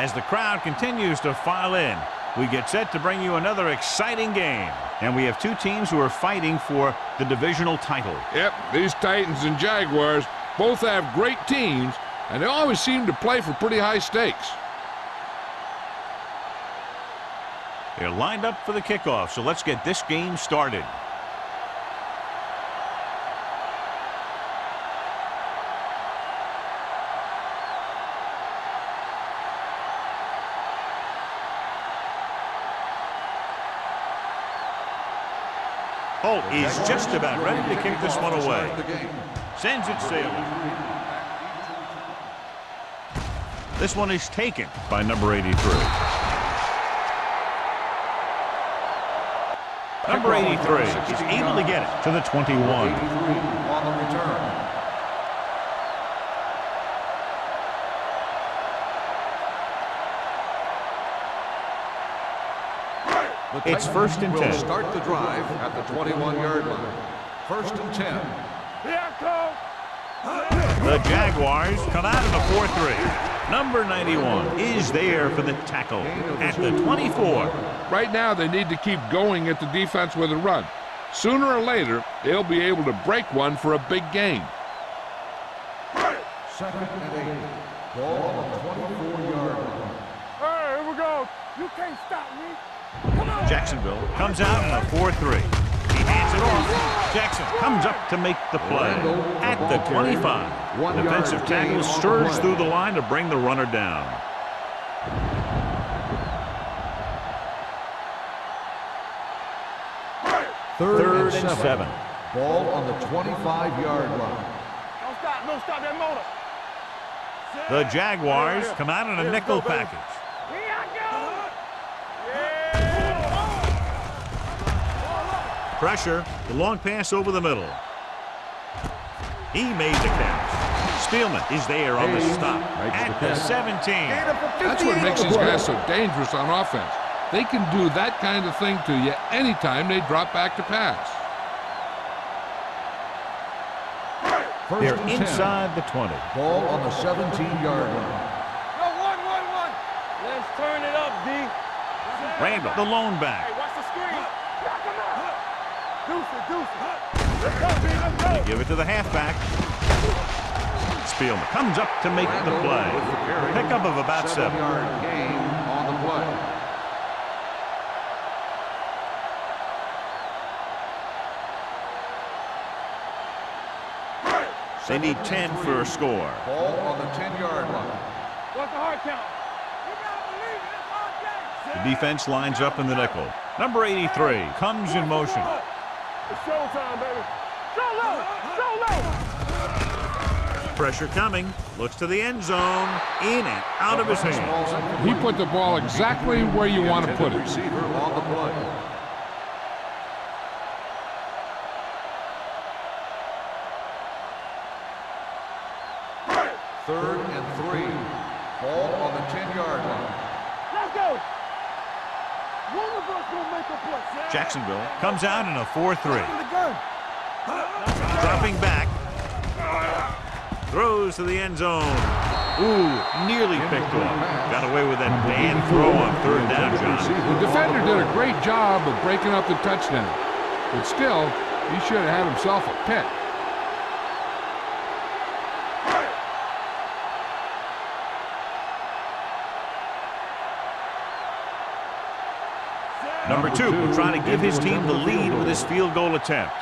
As the crowd continues to file in, we get set to bring you another exciting game. And we have two teams who are fighting for the divisional title. Yep, these Titans and Jaguars both have great teams, and they always seem to play for pretty high stakes. They're lined up for the kickoff, so let's get this game started. Holt is just about ready to kick this one away. Sends it sailing. This one is taken by number 83. Number 83 is able to get it to the 21. On the return. It's 1st and 10. Start the drive at the 21-yard line. 1st and 10. The Jaguars come out in a 4-3. Number 91 is there for the tackle at the 24. Right now, they need to keep going at the defense with a run. Sooner or later, they'll be able to break one for a big gain. 2nd and 8. Ball on the 24-yard line. Hey, here we go. You can't stop me. Jacksonville comes out in a 4-3. He hands it off. Jackson comes up to make the play at the 25. Defensive tackle stirs through the line to bring the runner down. Third and 7. Ball on the 25-yard line. Don't stop that motor. The Jaguars come out in a nickel package. Here I go. Pressure, the long pass over the middle. He made the catch. Spielman is there on the stop at the 17. That's what makes these guys so dangerous on offense. They can do that kind of thing to you anytime they drop back to pass. They're inside the 20. Ball on the 17-yard line. Go, one. Let's turn it up, D. Randall, the lone back. Hey, watch the screen. Come on. Deuce. Let's go. They give it to the halfback. Spielman comes up to make the play. Pickup of about 7. 7-yard gain on the play. They need 10 for a score. Ball on the 10-yard line. What's the hard count? You gotta believe it. It's hard game. The defense lines up in the nickel. Number 83 comes in motion. It's showtime, baby. Show low. Pressure coming. Looks to the end zone. In and out of his hands. He put the ball exactly where you want to put it. Receiver on the play. Third and 3. Ball on the 10-yard line. Let's go. One of us gonna make a play. Jacksonville comes out in a 4-3. The gun. Dropping back. Throws to the end zone. Ooh, nearly picked off. Got away with that bad throw on 3rd down, John. The defender did a great job of breaking up the touchdown. But still, he should have had himself a pick. Number 2 will try to give his team the lead with his field goal attempt.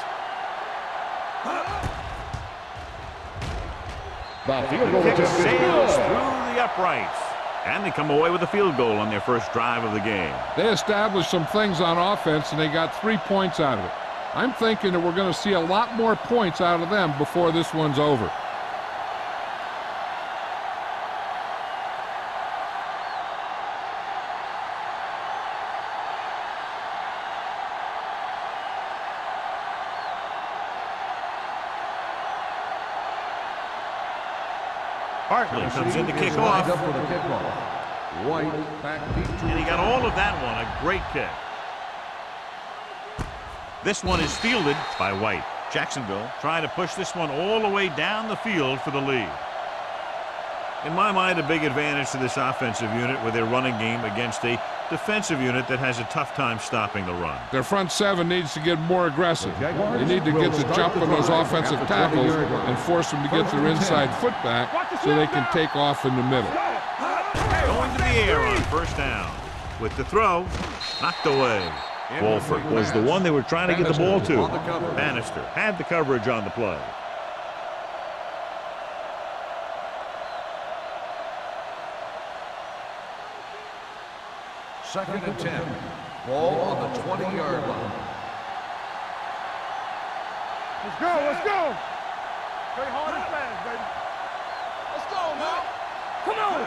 The field goal Kick attempt is sails good. through the uprights. And they come away with a field goal on their first drive of the game. They established some things on offense, and they got 3 points out of it. I'm thinking that we're going to see a lot more points out of them before this one's over. Hartley comes in to kick off. Up for the kickoff. White back deep to And he got all of that one. A great kick. This one is fielded by White. Jacksonville trying to push this one all the way down the field for the lead. In my mind, a big advantage to this offensive unit with their running game against a defensive unit that has a tough time stopping the run. Their front seven needs to get more aggressive. They need to get the jump on those offensive tackles and force them to get their inside foot back so they can take off in the middle. Going to the air on first down. With the throw, knocked away. Wolford was the one they were trying to get the ball to. Bannister had the coverage on the play. Second and 10. Ball on the 20-yard line. Let's go, let's go. Play hard and fast, baby. Let's go, man. Come on.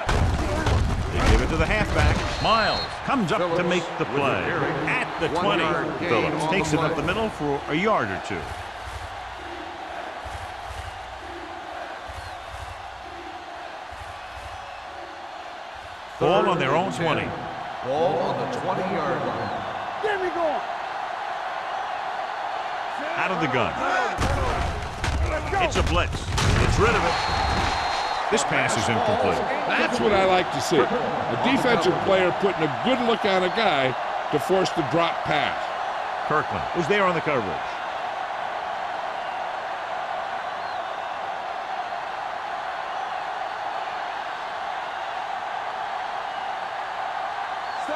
They give it to the halfback. Miles comes up to make the play. At the 20. Phillips takes it up the middle for a yard or two. Ball on their own 20. Ball on the 20-yard line. Get me going. Out of the gun. Let's go. It's a blitz. It's rid of it. This pass is incomplete. That's what I like to see. A defensive player putting a good look on a guy to force the drop pass. Kirkland was there on the coverage.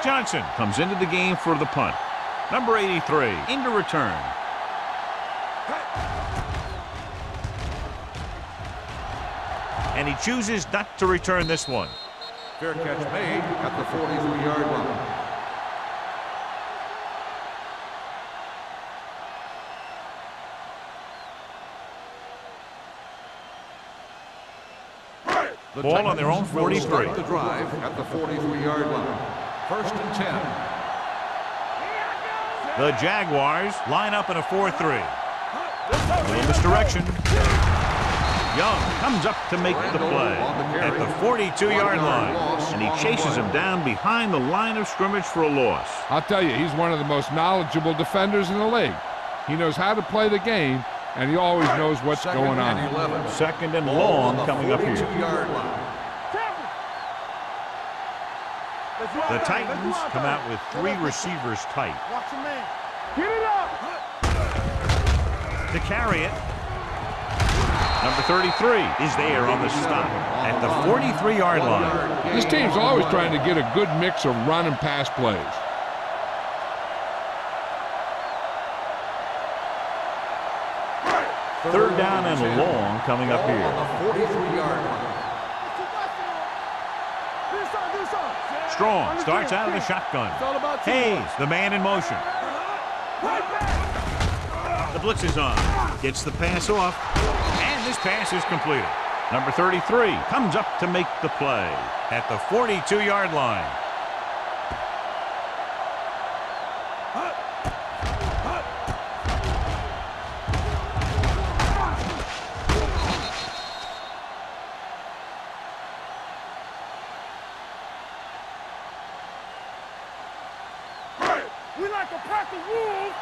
Johnson comes into the game for the punt. Number 83 into return. And he chooses not to return this one. Fair catch made at the 43-yard line. The Ball on their own Titans will 43. start the drive at the 43-yard line. First and 10. The Jaguars line up in a 4-3. A little misdirection. Young comes up to make the play at the 42-yard line, and he chases him down behind the line of scrimmage for a loss. I'll tell you, he's one of the most knowledgeable defenders in the league. He knows how to play the game, and he always knows what's going on. 11. Second and long coming up here. 42-yard line. The Titans come out with three receivers tight. Watch your man. Get it up. To carry it, number 33 is there on the stop at the 43-yard line. This team's always trying to get a good mix of run and pass plays. Third down and long coming up here. On the 43-yard line. Strong starts out of the shotgun. Hayes, the man in motion. The blitz is on. Gets the pass off. And this pass is completed. Number 33 comes up to make the play at the 42-yard line. We like a pack of wolves.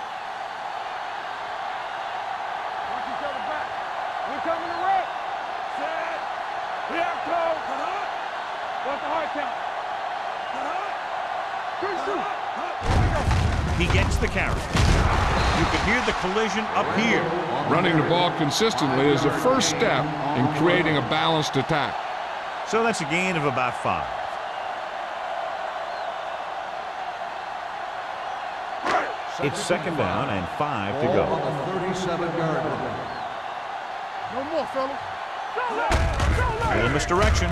Watch each other back. We're coming to wreck. Set. We have code. What's the hard count? 3-2. He gets the carry. You can hear the collision up here. Running the ball consistently is the first step in creating a balanced attack. So that's a gain of about 5. It's second down and 5 to go. On the 37-yard line. No more, fellas. A little misdirection.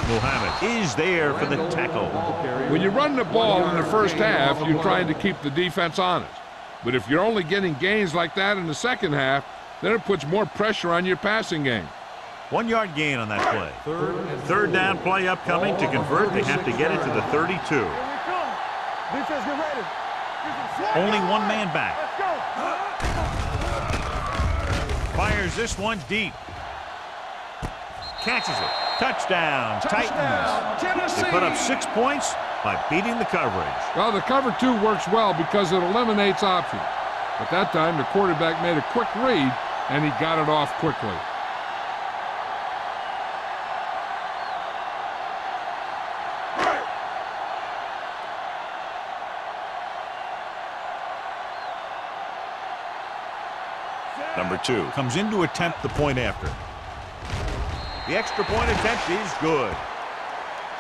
Muhammad is there for the tackle. When you run the ball in the first half, you're trying to keep the defense honest. But if you're only getting gains like that in the second half, then it puts more pressure on your passing game. 1 yard gain on that play. Third down play upcoming. To convert, they have to get it to the 32. Here we come. Defense, get ready. Only one man back. Let's go. Fires this one deep. Catches it. Touchdown, Titans. They put up 6 points by beating the coverage. Well, the cover 2 works well because it eliminates options. But that time, the quarterback made a quick read, and he got it off quickly. Number 2 comes in to attempt the point after. The extra point attempt is good.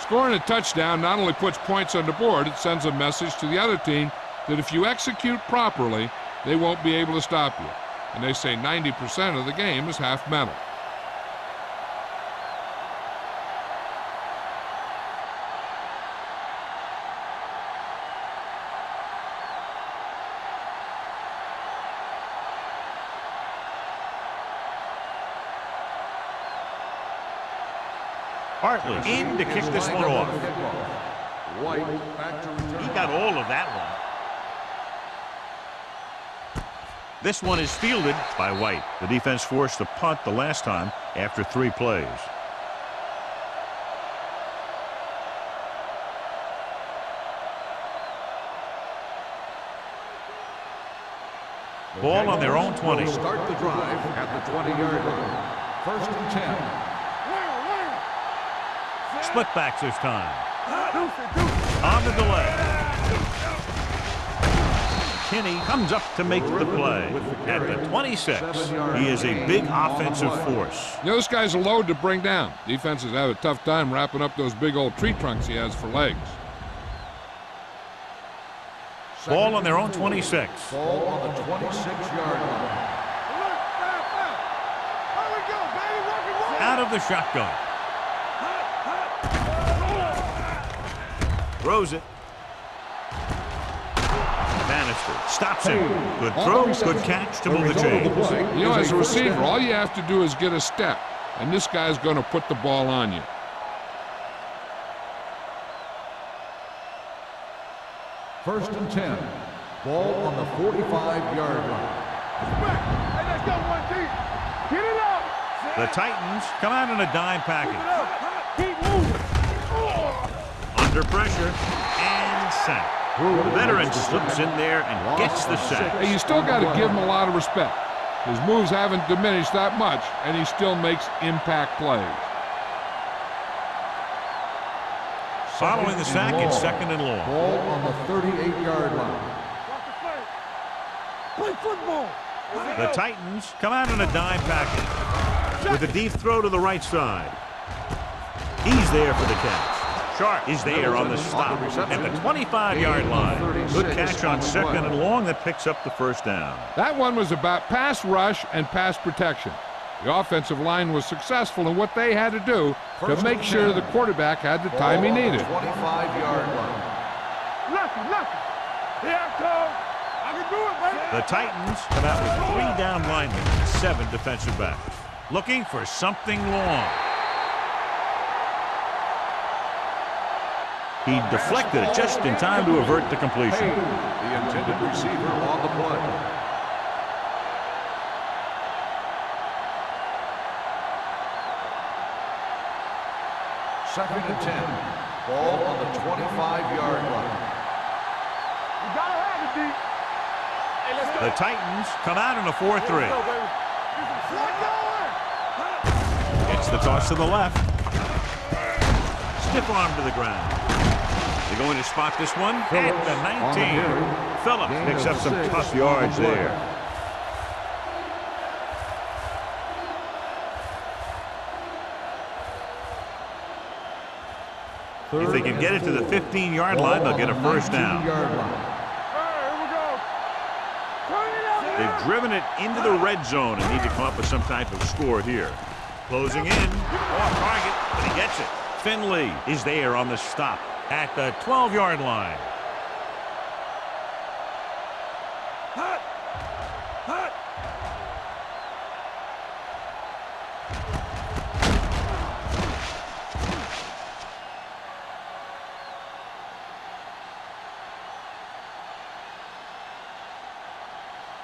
Scoring a touchdown not only puts points on the board, it sends a message to the other team that if you execute properly, they won't be able to stop you. And they say 90% of the game is half mental. Hartley in to kick this one off. White back to return. He got all of that one. This one is fielded by White. The defense forced to punt the last time after 3 plays. Ball on their own 20. Start the drive at the 20-yard line. 1st and 10. Split backs this time. On the delay. Kinney comes up to make the play. At the 26, he is a big offensive force. You know, this guy's a load to bring down. Defenses have a tough time wrapping up those big old tree trunks he has for legs. Ball on their own 26. Ball on the 26-yard line. Out of the shotgun. Throws it. Bannister stops him. Good throw, good catch to move the chains. You know, as a receiver, all you have to do is get a step, and this guy's going to put the ball on you. First and 10. Ball on the 45-yard line. Hey, let's go, 1-2. Get it up. The Titans come out in a dime package. Keep moving. Under pressure and sack. The veteran slips in there and gets the sack. Hey, you still got to give him a lot of respect. His moves haven't diminished that much, and he still makes impact plays. Following the sack, it's 2nd and long. Ball on the 38-yard line. Play football. The Titans come out in a dime package with a deep throw to the right side. He's there for the catch. Sharp is there on the stop at the 25-yard line. Good catch on 2nd and long that picks up the 1st down. That one was about pass rush and pass protection. The offensive line was successful in what they had to do to make sure the quarterback had the time he needed. 25-yard line. Lucky. Here I come. I can do it, baby. The Titans come out with 3 down linemen and 7 defensive backs. Looking for something long. He deflected it just in time to avert the completion. The intended receiver on the play. Second and 10. Ball on the 25-yard line. You gotta have it, D. Hey, let's go. The Titans come out in a 4-3. It's the toss to the left. Stiff arm to the ground. They're going to spot this one at the 19. Phillips picks up some tough yards there. If they can get it to the 15-yard line, they'll get a 1st down. They've driven it into the red zone and need to come up with some type of score here. Closing in, off target, but he gets it. Finley is there on the stop at the 12-yard line.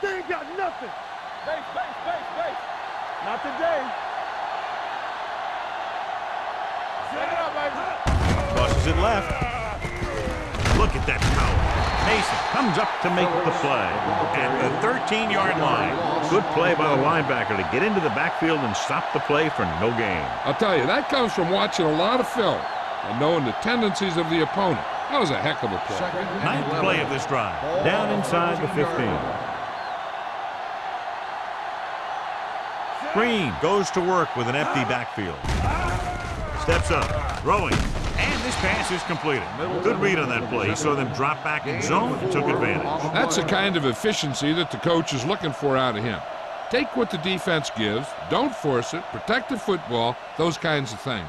They ain't got nothing. Base. Not today. Set it up, baby. Tosses it left. Look at that power. Mason comes up to make the play at the 13-yard line. Good play by the linebacker to get into the backfield and stop the play for no gain. I'll tell you, that comes from watching a lot of film and knowing the tendencies of the opponent. That was a heck of a play. 9th play of this drive. Down inside the 15. Green goes to work with an empty backfield. Steps up, throwing, and this pass is completed. Good read on that play. He saw them drop back in zone and took advantage. That's the kind of efficiency that the coach is looking for out of him. Take what the defense gives, don't force it, protect the football, those kinds of things.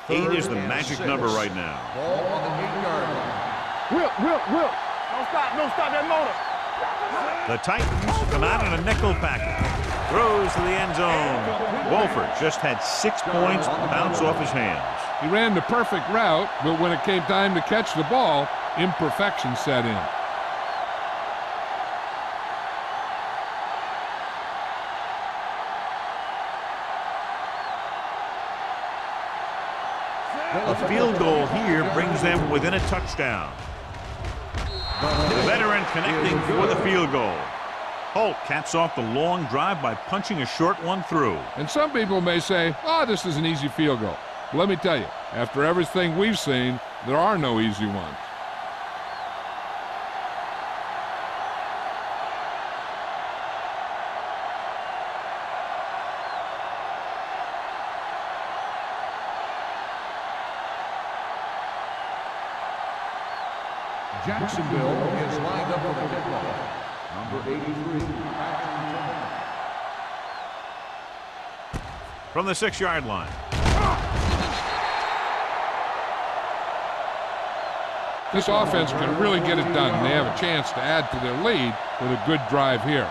8 is the magic number right now. Ball on the 8-yard line. Whip. Don't stop that motor. The Titans come out in a nickel package. Throws to the end zone. Wolford just had 6 points bounce off his hands. He ran the perfect route, but when it came time to catch the ball, imperfection set in. A field goal here brings them within a touchdown. The veteran connecting for the field goal. Holt caps off the long drive by punching a short one through. And some people may say, oh, this is an easy field goal. But let me tell you, after everything we've seen, there are no easy ones. Jacksonville is lined up with a kickoff. Number 83, from the 6-yard line. This offense can really get it done, and they have a chance to add to their lead with a good drive here.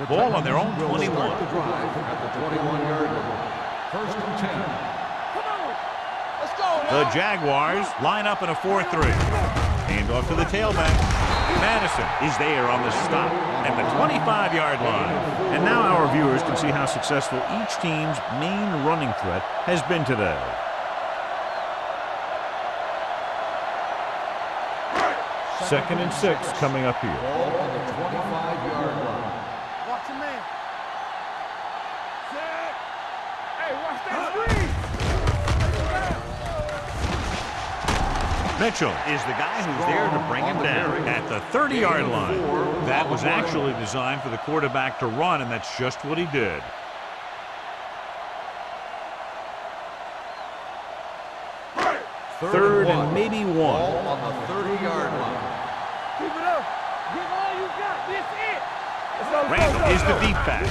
The ball on their own 21. Start the drive at the 21-yard line. First and 10. Come on. Let's go, man. The Jaguars line up in a 4-3. Hand off to the tailback. Madison is there on the stop at the 25-yard line. And now our viewers can see how successful each team's main running threat has been today. Second and 6 coming up here. Ball on the 25-yard line. Watch your man. Set. Hey, watch that screen. Mitchell is the guy who's there to bring him down at the 30-yard line. That was actually designed for the quarterback to run, and that's just what he did. Third and maybe 1. Ball on the 30-yard line. Keep it up. Give all you got. This it. Randall is the deep back.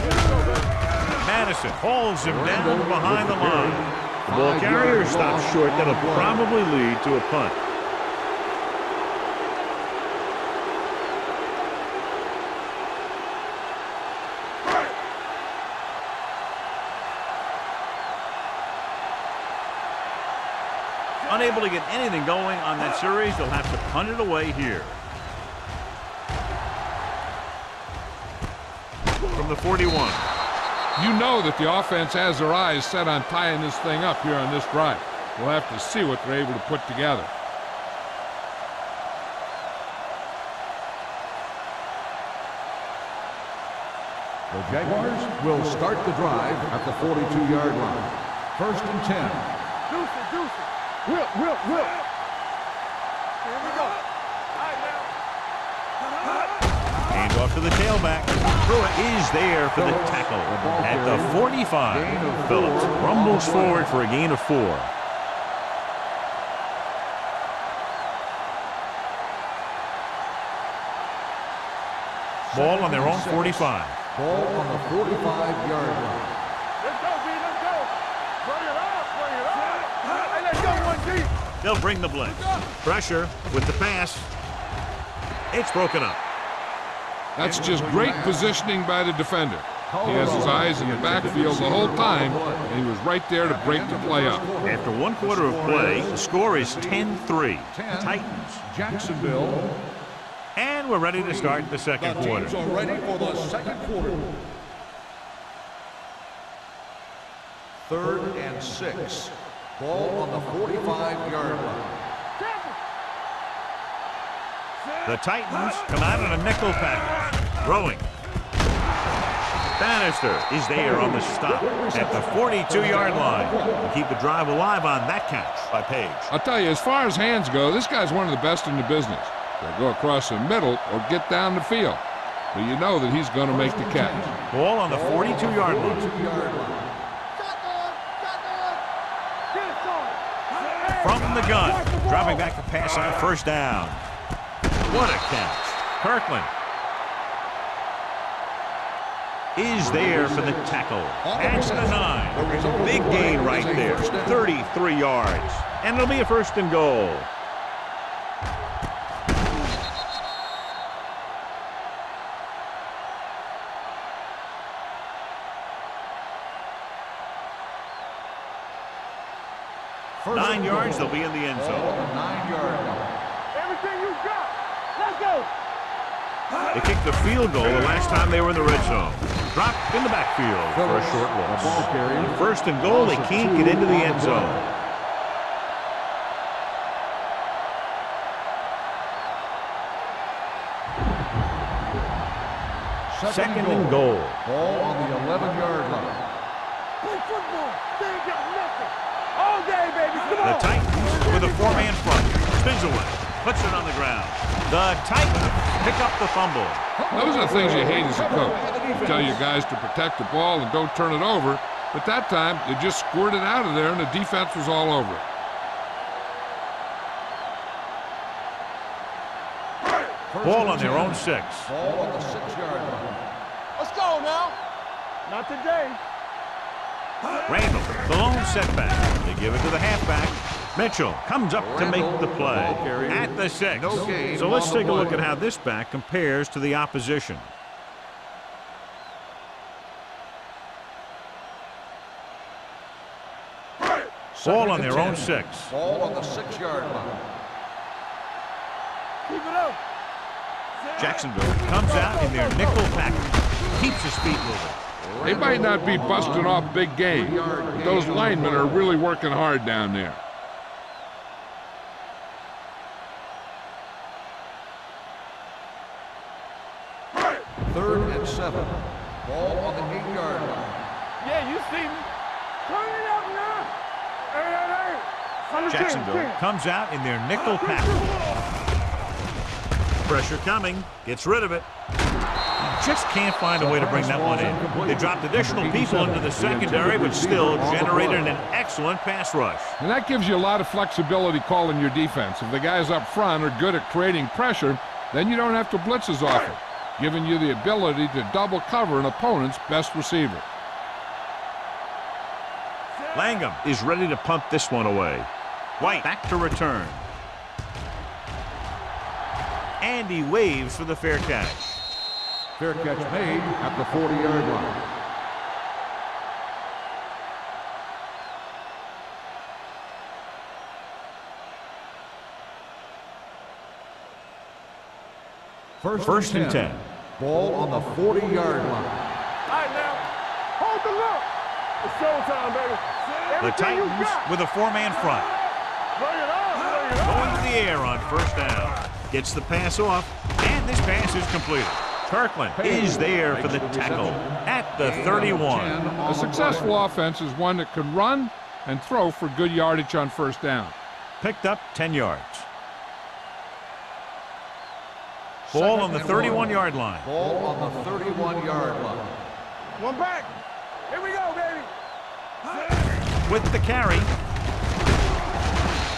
Madison hauls him down behind the line. The ball carrier stops short. That'll probably lead to a punt. Unable to get anything going on that series, they'll have to punt it away here. From the 41. You know that the offense has their eyes set on tying this thing up here on this drive. We'll have to see what they're able to put together. The Jaguars will start the drive at the 42-yard line. First and 10. Juice it. Whip. Here we go. All right, now. Hand off to the tailback. Pruitt is there for the tackle at the 45. Phillips rumbles forward for a gain of 4. Ball on their own 45. Ball on the 45-yard line. Let's go, B. Let's go. Bring it up. Hey, let's go, 1 deep. They'll bring the blitz. Pressure with the pass. It's broken up. That's just great positioning by the defender. He has his eyes in the backfield the whole time, and he was right there to break the play up. After 1 quarter of play, the score is 10-3. Titans. Jacksonville. And we're ready to start the second quarter. Teams are ready for the second quarter. 3rd and 6. Ball on the 45-yard line. The Titans come out in a nickel package. Throwing. Bannister is there on the stop at the 42-yard line to keep the drive alive on that catch by Page. I'll tell you, as far as hands go, this guy's one of the best in the business. They'll go across the middle or get down the field. But you know that he's going to make the catch. Ball on the 42-yard line. From the gun, dropping back to pass on first down. What a catch. Kirkland is there for the tackle. That's the 9. Big gain right there. 33 yards. And it'll be a first and goal. First 9 yards, they'll be in the end zone. 9-yard line. Everything you got. Let's go. They kicked the field goal the last time they were in the red zone. Dropped in the backfield for a short loss. On first and goal, they can't get into the end zone. Second and goal. Ball on the 11-yard line. Play football. They ain't got nothing. All day, baby. Come The on. Titans with a 4-man front. Spins away. Puts it on the ground. The Titans pick up the fumble. Those are the things you hate as a coach. You tell your guys to protect the ball and don't turn it over. But that time, they just squirted out of there and the defense was all over it. Ball on their own 6. Ball on the 6-yard line. Let's go now. Not today. Randall, the lone setback. They give it to the halfback. Mitchell comes up to make the play at the 6. So let's take a look at how this back compares to the opposition. Ball on their own 6. Ball on the 6-yard line. Keep it up. Jacksonville comes out in their nickel package. Keeps his feet moving. They might not be busting off big game, but those linemen are really working hard down there. Third and 7. Ball on the 8-yard line. Yeah, you see me. Turn it up now. Hey. Jacksonville comes out in their nickel package. Pressure coming. Gets rid of it. Just can't find a way to bring that one in. They dropped additional people into the secondary, but still generated an excellent pass rush. And that gives you a lot of flexibility calling your defense. If the guys up front are good at creating pressure, then you don't have to blitz as often, giving you the ability to double cover an opponent's best receiver. Langham is ready to punt this one away. White back to return. And he waves for the fair catch. Fair catch made at the 40-yard line. First and 10. Ball on the 40-yard line. All right, now. Hold the look. It's showtime, baby. The Everything you Titans got. with a 4-man front. Bring it on. Bring it on. Going to the air on first down. Gets the pass off, and this pass is completed. Kirkland is there for the tackle at the 31. A successful offense is one that can run and throw for good yardage on first down. Picked up 10 yards. Ball on the 31-yard line. Ball on the 31-yard line. One back. Here we go, baby. With the carry,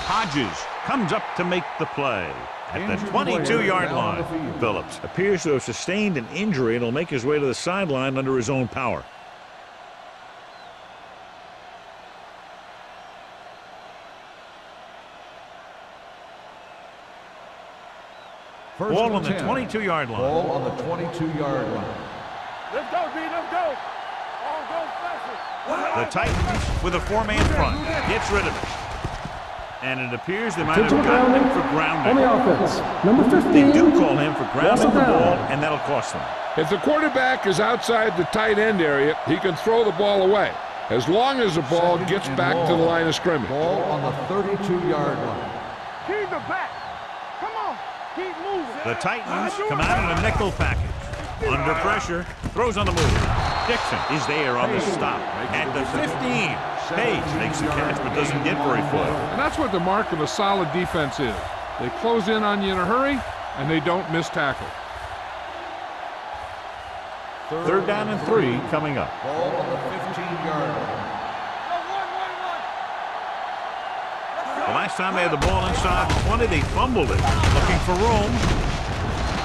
Hodges comes up to make the play at the 22-yard line. Phillips appears to have sustained an injury and will make his way to the sideline under his own power. Ball on the 22-yard line. Ball on the 22-yard line. Let's go, B. Let's go. All go special. The Titans with a 4-man front. Gets rid of it. And it appears they might have gotten him for grounding. On the offense, number 15. They do call him for grounding the ball, and that'll cost them. If the quarterback is outside the tight end area, he can throw the ball away, as long as the ball gets back to the line of scrimmage. Ball on the 32-yard line. Keep the back. Come on. Keep moving. The Titans come out in a nickel package. Under pressure, throws on the move. Dixon is there on the stop at the 15. Page makes the catch but doesn't get very far. And that's what the mark of a solid defense is. They close in on you in a hurry, and they don't miss tackle. Third down and 3 coming up. Ball on the 15-yard line. The last time they had the ball inside the 20, they fumbled it. Looking for room.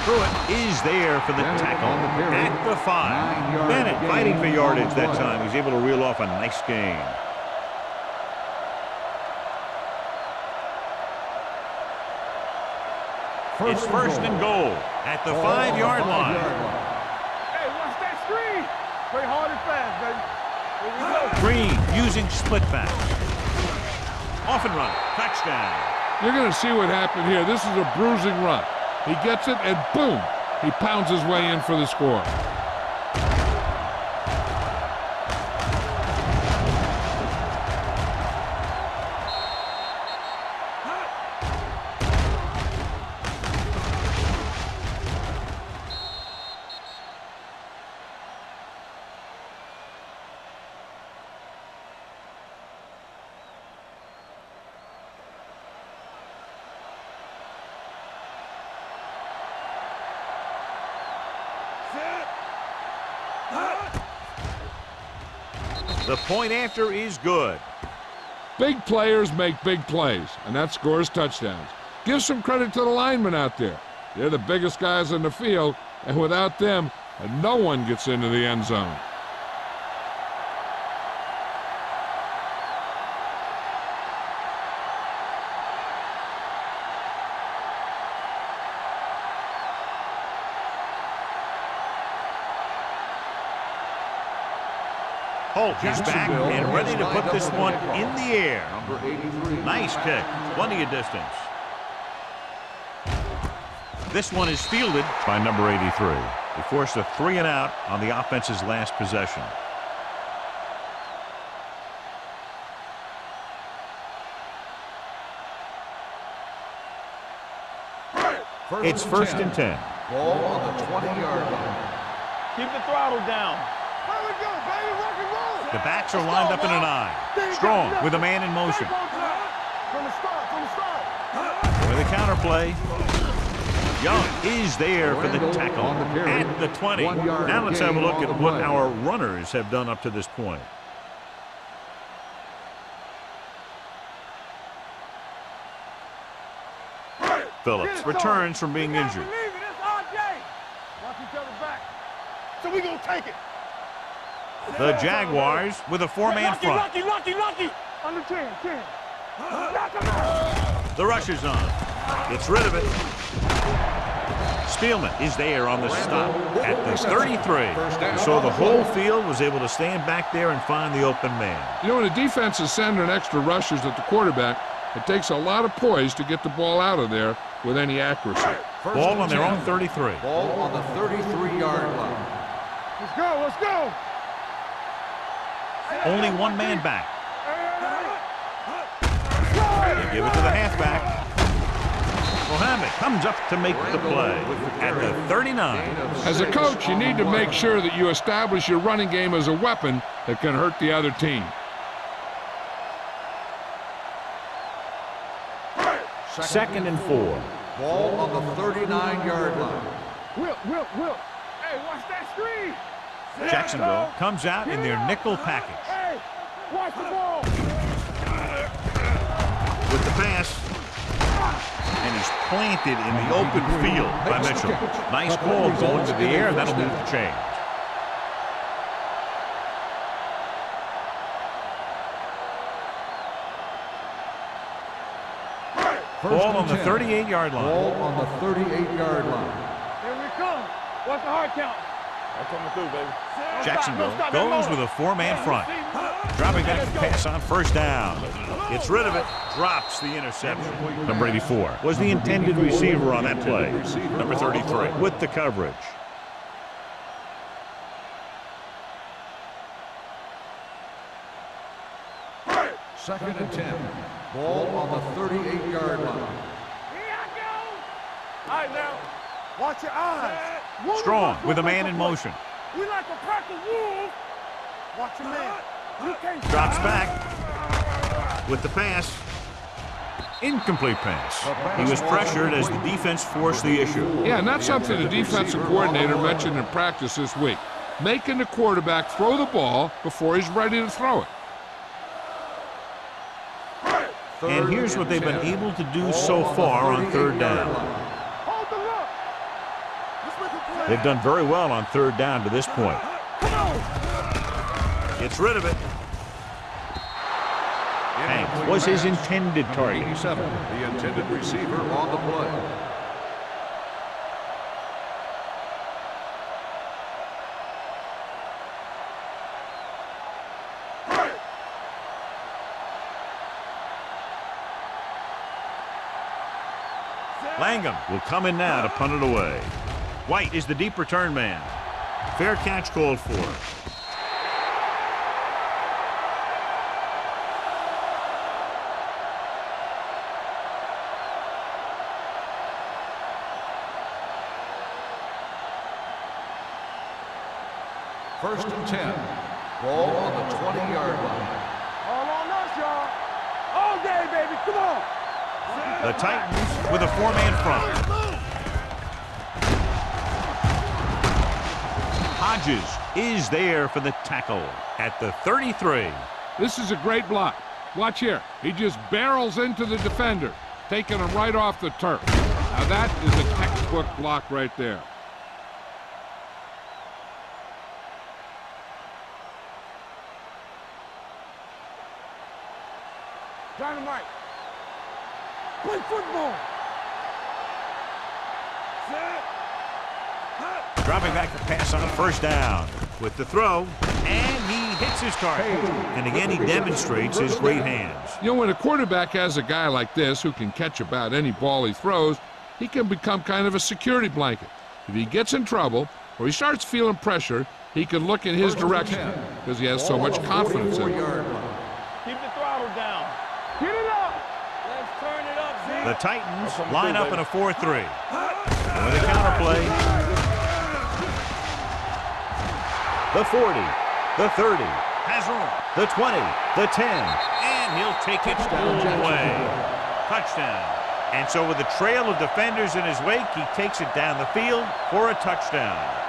Pruitt is there for the tackle at the 5. Bennett fighting for yardage that time. He's able to reel off a nice gain. It's first and goal at the 5-yard line. Hey, watch that screen. Play hard and fast, baby. Here we go. Green using split back. Off and run. Touchdown. You're going to see what happened here. This is a bruising run. He gets it, and boom, he pounds his way in for the score. The point after is good. Big players make big plays, and that scores touchdowns. Give some credit to the linemen out there. They're the biggest guys in the field, and without them, no one gets into the end zone. Holt is back and ready to put this one in the air. Number 83. Nice kick. Plenty of distance. This one is fielded by number 83. They forced a 3-and-out on the offense's last possession. It's first and 10. Ball on the 20-yard line. Keep the throttle down. There we go, baby. Rock and roll. The backs are lined up in an I. Strong with a man in motion. From the start. With a counterplay. Young is there for the tackle at the 20. Now let's have a look at what our runners have done up to this point. Phillips returns from being injured. Watch each other back. So we gonna take it. The Jaguars with a 4-man front. Lucky. Under 10. Knock him out. The rush is on. Gets rid of it. Spielman is there on the stop at the 33. So the whole field was able to stand back there and find the open man. You know, when a defense is sending extra rushers at the quarterback, it takes a lot of poise to get the ball out of there with any accuracy. Ball on their own 33. Ball on the 33-yard line. Let's go. Only one man back. They give it to the halfback. Mohammed comes up to make the play at the 39. As a coach, you need to make sure that you establish your running game as a weapon that can hurt the other team. Second and 4. Ball on the 39-yard line. Will. Hey, watch that screen. Jacksonville comes out in their nickel package. Hey, watch the ball. With the pass. And he's planted in the open field by Mitchell. Nice ball going to the air. That'll move the chain. Ball on the 38-yard line. Ball on the 38-yard line. Here we come. Watch the hard count. I'm coming through, baby. Jacksonville goes with a 4-man front. Dropping back to pass on first down. Gets rid of it. Drops the interception. Number 84 was the intended receiver on that play. Number 33 with the coverage. Second and 10. Ball on the 38-yard line. Here I go. All right, now. Watch your eyes. Strong with a man in motion. We like a pack of wolves. Watch your man. You can't Drops back with the pass. Incomplete pass. He was pressured as the defense forced the issue. Yeah, and that's something the defensive coordinator mentioned in practice this week. Making the quarterback throw the ball before he's ready to throw it. And here's what they've been able to do so far on third down. hold the look. Let's make a play. They've done very well on third down to this point. Come on. Gets rid of it. Hank was his intended target. 87, the intended receiver on the play. Langham will come in now to punt it away. White is the deep return man. Fair catch called for. First and 10. Ball on the 20-yard line. All on us, y'all. All day, baby. Come on. The Titans with a four-man front. Hodges is there for the tackle at the 33. This is a great block. Watch here. He just barrels into the defender, taking him right off the turf. Now that is a textbook block right there. Dynamite. Play football. Dropping back the pass on a first down with the throw, and he hits his target. And again, he demonstrates his great hands. You know, when a quarterback has a guy like this who can catch about any ball he throws, he can become kind of a security blanket. If he gets in trouble or he starts feeling pressure, he can look in his direction because he has so much confidence in him. Keep the throttle down. Get it up. Let's turn it up, Z. The Titans line up in a 4-3. And with a counterplay, the 40, the 30, has room, the 20, the 10, and he'll take it all the way. Touchdown. And so with a trail of defenders in his wake, he takes it down the field for a touchdown.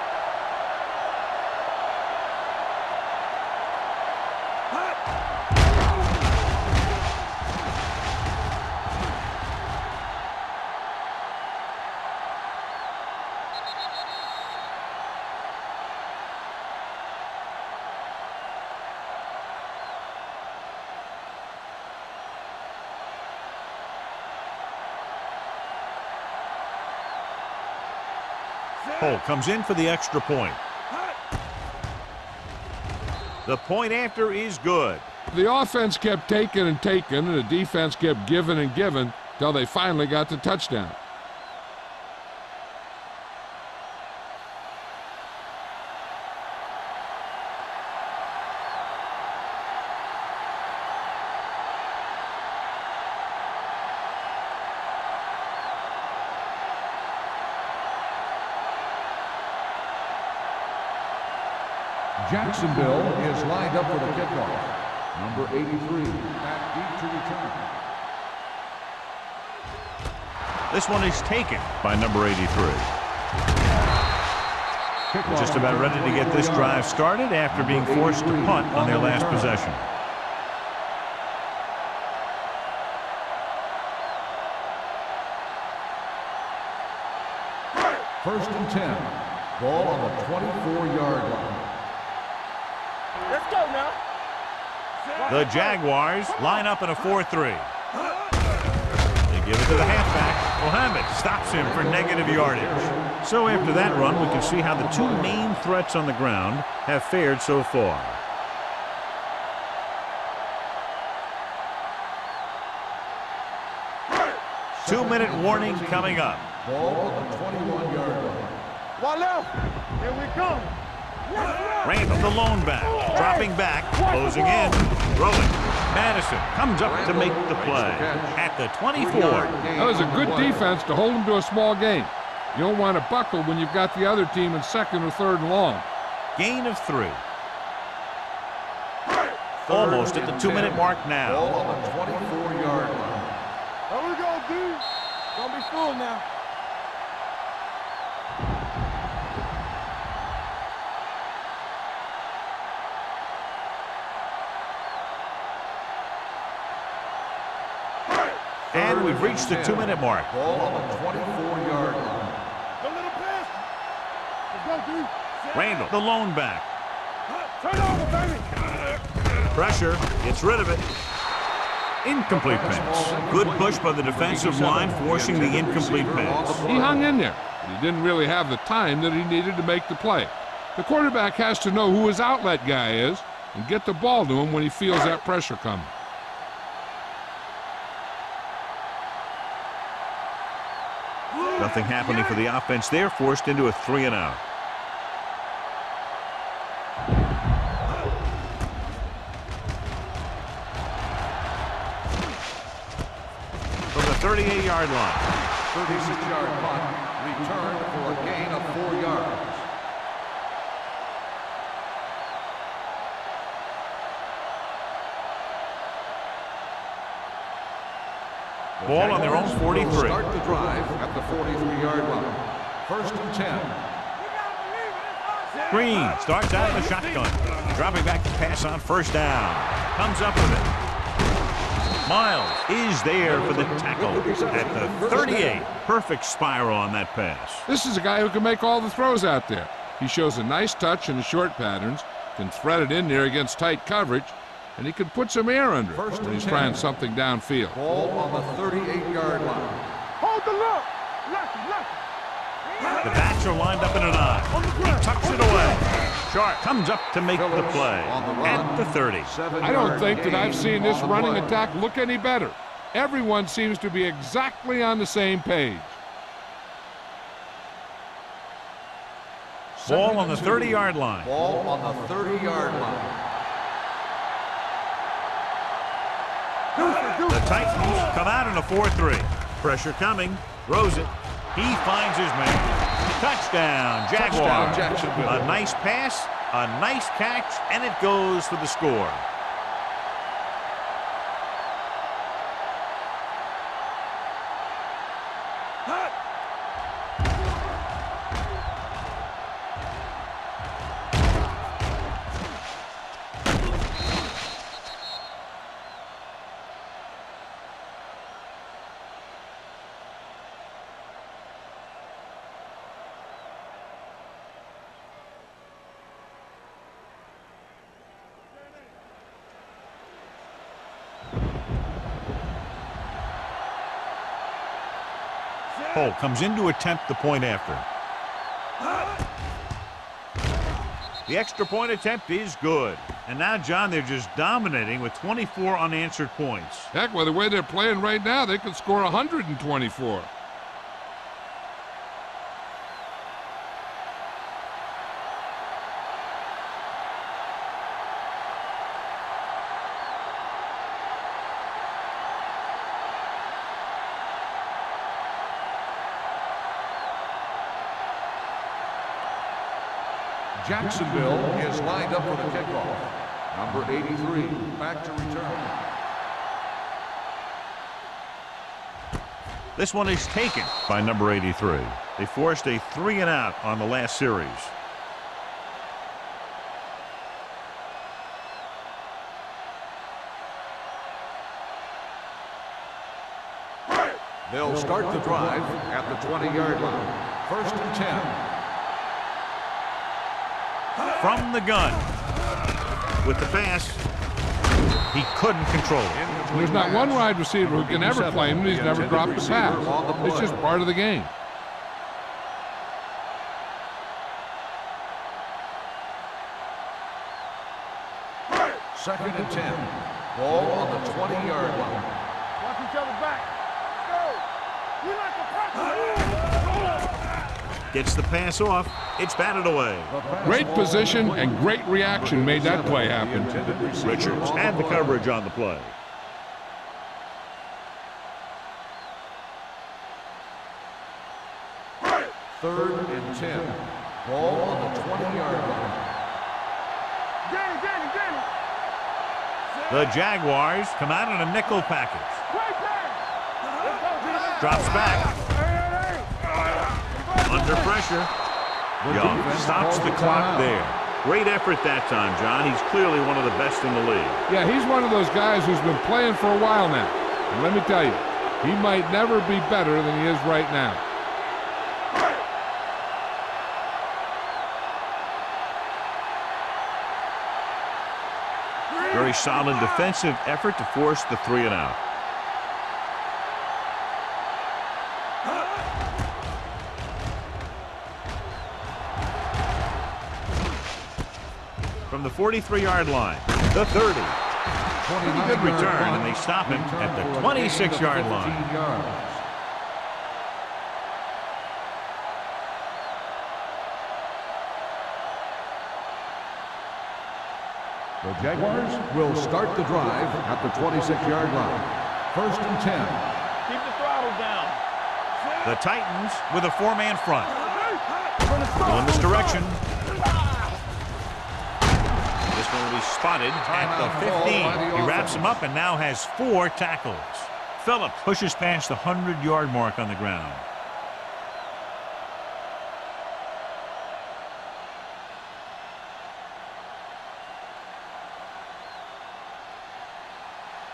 Cole comes in for the extra point. The point after is good. The offense kept taking and taking, and the defense kept giving and giving till they finally got the touchdown. Jacksonville is lined up for the kickoff. Number 83, back deep to return. This one is taken by number 83. We're just about ready to get this drive started after being forced to punt on their last possession. First and 10. Ball on the 24-yard line. Let's go now. The Jaguars line up in a 4-3. They give it to the halfback. Mohammed stops him for negative yardage. So after that run, we can see how the two main threats on the ground have fared so far. Two-minute warning coming up. Ball on the 21-yard line. One left. Here we come. Randall, the lone back, dropping back, closing in, throwing. Madison comes up to make the play at the 24. That was a good defense to hold them to a small game. You don't want to buckle when you've got the other team in second or third and long. Gain of 3. Almost at the 2-minute mark now. Ball on the 24-yard line. There we go, D. Don't be fooled now. And we've reached the 2-minute mark. Ball on the 24-yard line. Don't let him pass. Let's go, D. Randall, the lone back. Turn over, baby. Pressure, gets rid of it. Incomplete pass. Good push by the defensive line, forcing the incomplete pass. He hung in there, but he didn't really have the time that he needed to make the play. The quarterback has to know who his outlet guy is and get the ball to him when he feels that pressure coming. Nothing happening for the offense there, forced into a 3-and-out. From the 38-yard line. 36-yard punt, return for a gain of 4 yards. Ball on their own 43. Start the drive at the 43-yard line. 1st and 10. Green starts out of the shotgun. Dropping back to pass on 1st down. Comes up with it. Miles is there for the tackle at the 38. Perfect spiral on that pass. This is a guy who can make all the throws out there. He shows a nice touch in the short patterns, can thread it in there against tight coverage, and he can put some air under it when he's trying something downfield. Ball on the 38-yard line. Hold the look. Left. The backs are lined up in an eye. He tucks it away. Sharp comes up to make the play at the 30. I don't think that I've seen this running attack look any better. Everyone seems to be exactly on the same page. Ball on the 30-yard line. Ball on the 30-yard line. The Titans come out in a 4-3. Pressure coming. Throws it. He finds his man. Touchdown, Jaguars. Jacksonville. A nice pass, a nice catch, and it goes for the score. Cole comes in to attempt the point after. The extra point attempt is good. And now, John, they're just dominating with 24 unanswered points. Heck, with the way they're playing right now, they could score 124. Jacksonville is lined up for the kickoff. Number 83, back to return. This one is taken by number 83. They forced a 3-and-out on the last series. They'll start the drive at the 20-yard line. 1st and 10. From the gun. With the pass, he couldn't control it. There's not one wide receiver who can ever claim that he's never dropped a pass. It's just part of the game. Second and 10. Ball on the 20-yard line. Watch each other back. Go. We like to practice. Gets the pass off. It's batted away. Great position and great reaction made that play happen. Richards had the coverage on the play. Third and 10. Ball on the 20-yard line. The Jaguars come out in a nickel package. Drops back. Under pressure. Young stops the clock there. Great effort that time, John. He's clearly one of the best in the league. Yeah, he's one of those guys who's been playing for a while now. And let me tell you, he might never be better than he is right now. Very solid defensive effort to force the 3 and out. From the 43-yard line, the 30. Pretty good return, and they stop him at the 26-yard line. The Jaguars will start the drive at the 26-yard line. First and 10. Keep the throttle down. The Titans with a 4-man front. Go in this direction. This one will be spotted at the 15. He wraps him up and now has 4 tackles. Phillips pushes past the 100-yard mark on the ground.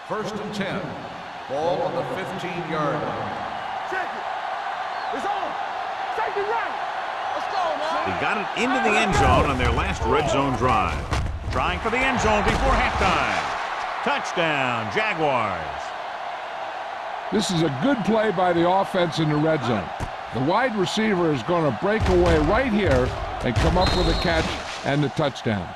First and 10. Ball on the 15-yard line. Check it. It's on. Take it right. Let's go now. They got it into the end zone on their last red zone drive. Trying for the end zone before halftime. Touchdown, Jaguars. This is a good play by the offense in the red zone. The wide receiver is going to break away right here and come up with a catch and the touchdown.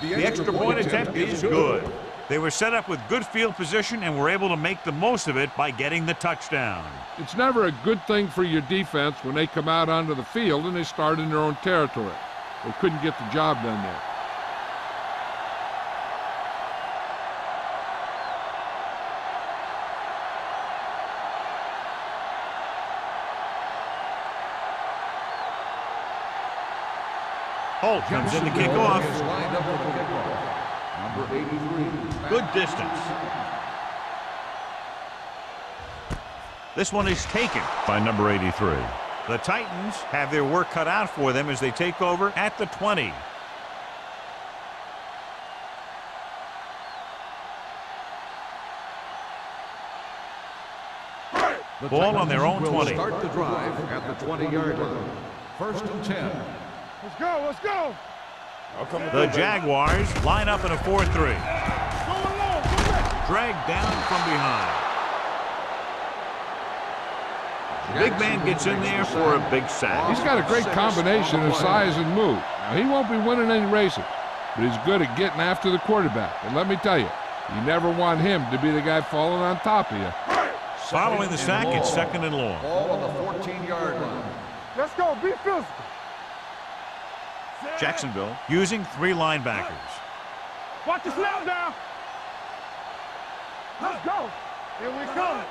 The extra point attempt is good. They were set up with good field position and were able to make the most of it by getting the touchdown. It's never a good thing for your defense when they come out onto the field and they start in their own territory. They couldn't get the job done there. Holt comes in to kick off. Is lined up for the kickoff. Number 83. Good distance. This one is taken by number 83. The Titans have their work cut out for them as they take over at the 20. Ball on their own 20. Start the drive at the 20-yard line. First and 10. Let's go. Let's go. The Jaguars line up in a 4-3. Go along. Go back. Dragged down from behind. The big man gets in there for a big sack. He's got a great combination of size and move. Now, he won't be winning any races, but he's good at getting after the quarterback. And let me tell you, you never want him to be the guy falling on top of you. Following the sack, it's 2nd and long. Ball on the 14-yard line. Let's go. Be physical. Jacksonville using 3 linebackers. Watch the snap down. Let's go. Here we come.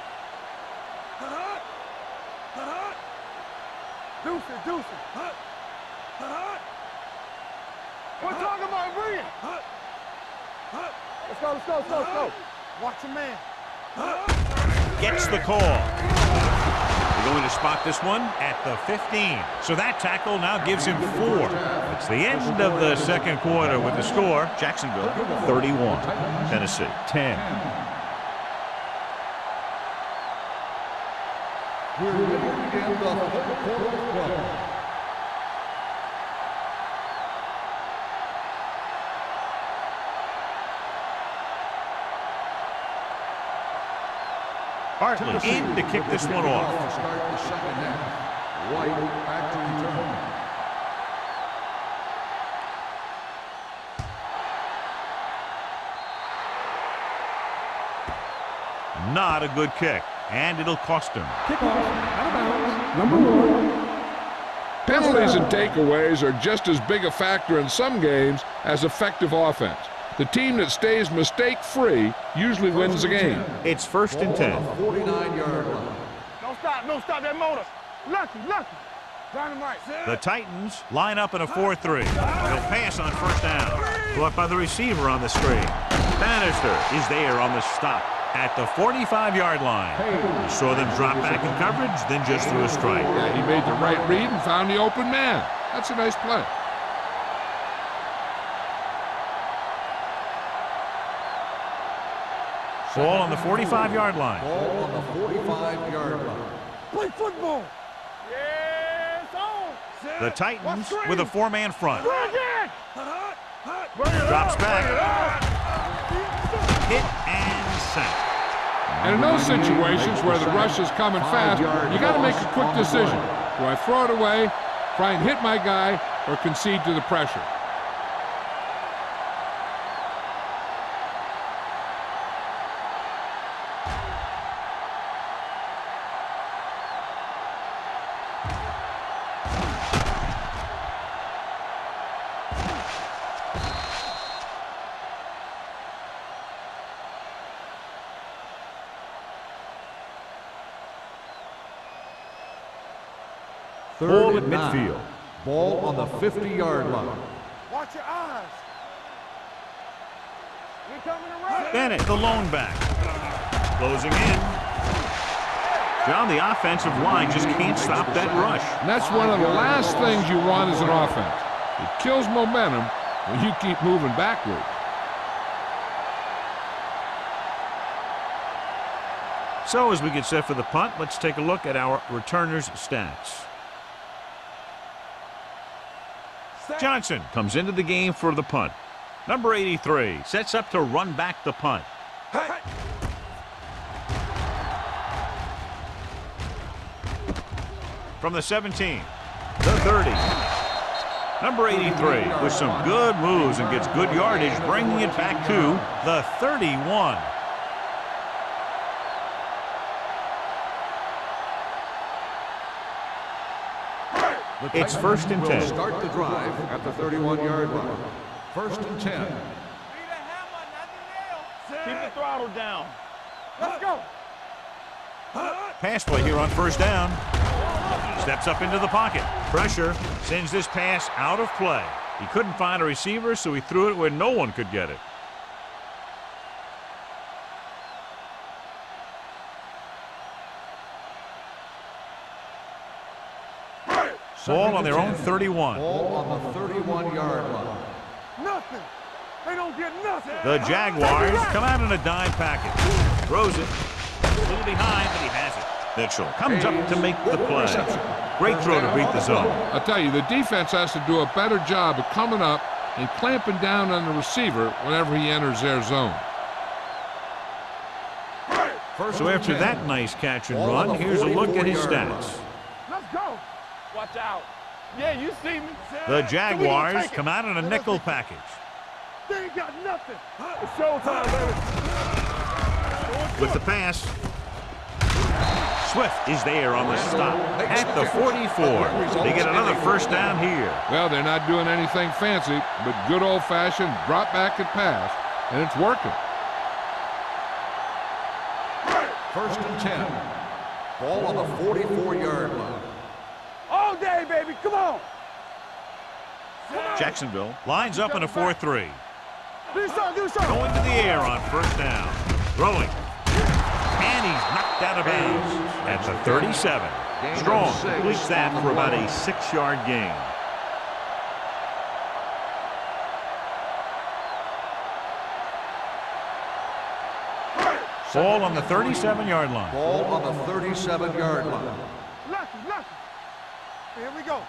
Deuce it, deuce it. We're talking about bringing. Let's go, let's go, let's go, let's go. Watch your man. Gets the call. They're going to spot this one at the 15. So that tackle now gives him 4. It's the end of the second quarter with the score. Jacksonville 31, Tennessee 10. We're in the fourth quarter. Bartley in to kick this one off. Start the second half. White back to return. Not a good kick, and it'll cost him. Kickoff, out of bounds, number 1. Penalties and takeaways are just as big a factor in some games as effective offense. The team that stays mistake-free usually wins the game. It's 1st and 10. 49-yard line. Don't stop that motor. Lucky. Dynamite. The Titans line up in a 4-3. They'll pass on 1st down. Caught by the receiver on the screen. Bannister is there on the stop at the 45-yard line. He saw them drop back in coverage, then just threw a strike. Yeah, he made the right read and found the open man. That's a nice play. Ball on the 45-yard line. Ball on the 45-yard line. Play football. Yeah, it's on. The Titans with a 4-man front. Bring it. Drops back. Hit and sack. And in those situations where the rush is coming fast, you got to make a quick decision. Do I throw it away, try and hit my guy, or concede to the pressure? Ball Third at and 9. midfield. Ball on the 50-yard line. Watch your eyes. We coming around. Bennett, the lone back. Closing in. John, the offensive line just can't stop that rush. And that's one of the last things you want as an offense. It kills momentum when you keep moving backwards. So as we get set for the punt, let's take a look at our returners' stats. Johnson comes into the game for the punt. Number 83 sets up to run back the punt. From the 17, the 30. Number 83 with some good moves and gets good yardage, bringing it back to the 31. It's 1st and 10. Start the drive at the 31-yard line. 1st and 10. Keep the throttle down. Let's go. Pass play here on 1st down. Steps up into the pocket. Pressure sends this pass out of play. He couldn't find a receiver, so he threw it where no one could get it. Ball on their own 31. Ball on the 31-yard line. Nothing. They don't get nothing. The Jaguars come out in a dime package. Throws it. A little behind, but he has it. Mitchell comes up to make the play. Great throw to beat the zone. I'll tell you, the defense has to do a better job of coming up and clamping down on the receiver whenever he enters their zone. So after that nice catch and run, here's a look at his stats. Let's go. Watch out. Yeah, you see me. The Jaguars come out in a nickel package. They ain't got nothing. It's showtime, baby. With the pass, Swift is there on the stop at the 44. They get another 1st down here. Well, they're not doing anything fancy, but good old-fashioned drop back and pass, and it's working. 1st and 10. Ball on the 44-yard line. All day, baby. Come on. Jacksonville lines up in a 4-3. Do something. Going to the air on 1st down. Throwing. And he's knocked out of bounds at the 37. Strong completes that for about a 6-yard gain. Ball on the 37-yard line. Ball on the 37-yard line. Lucky. Here we go.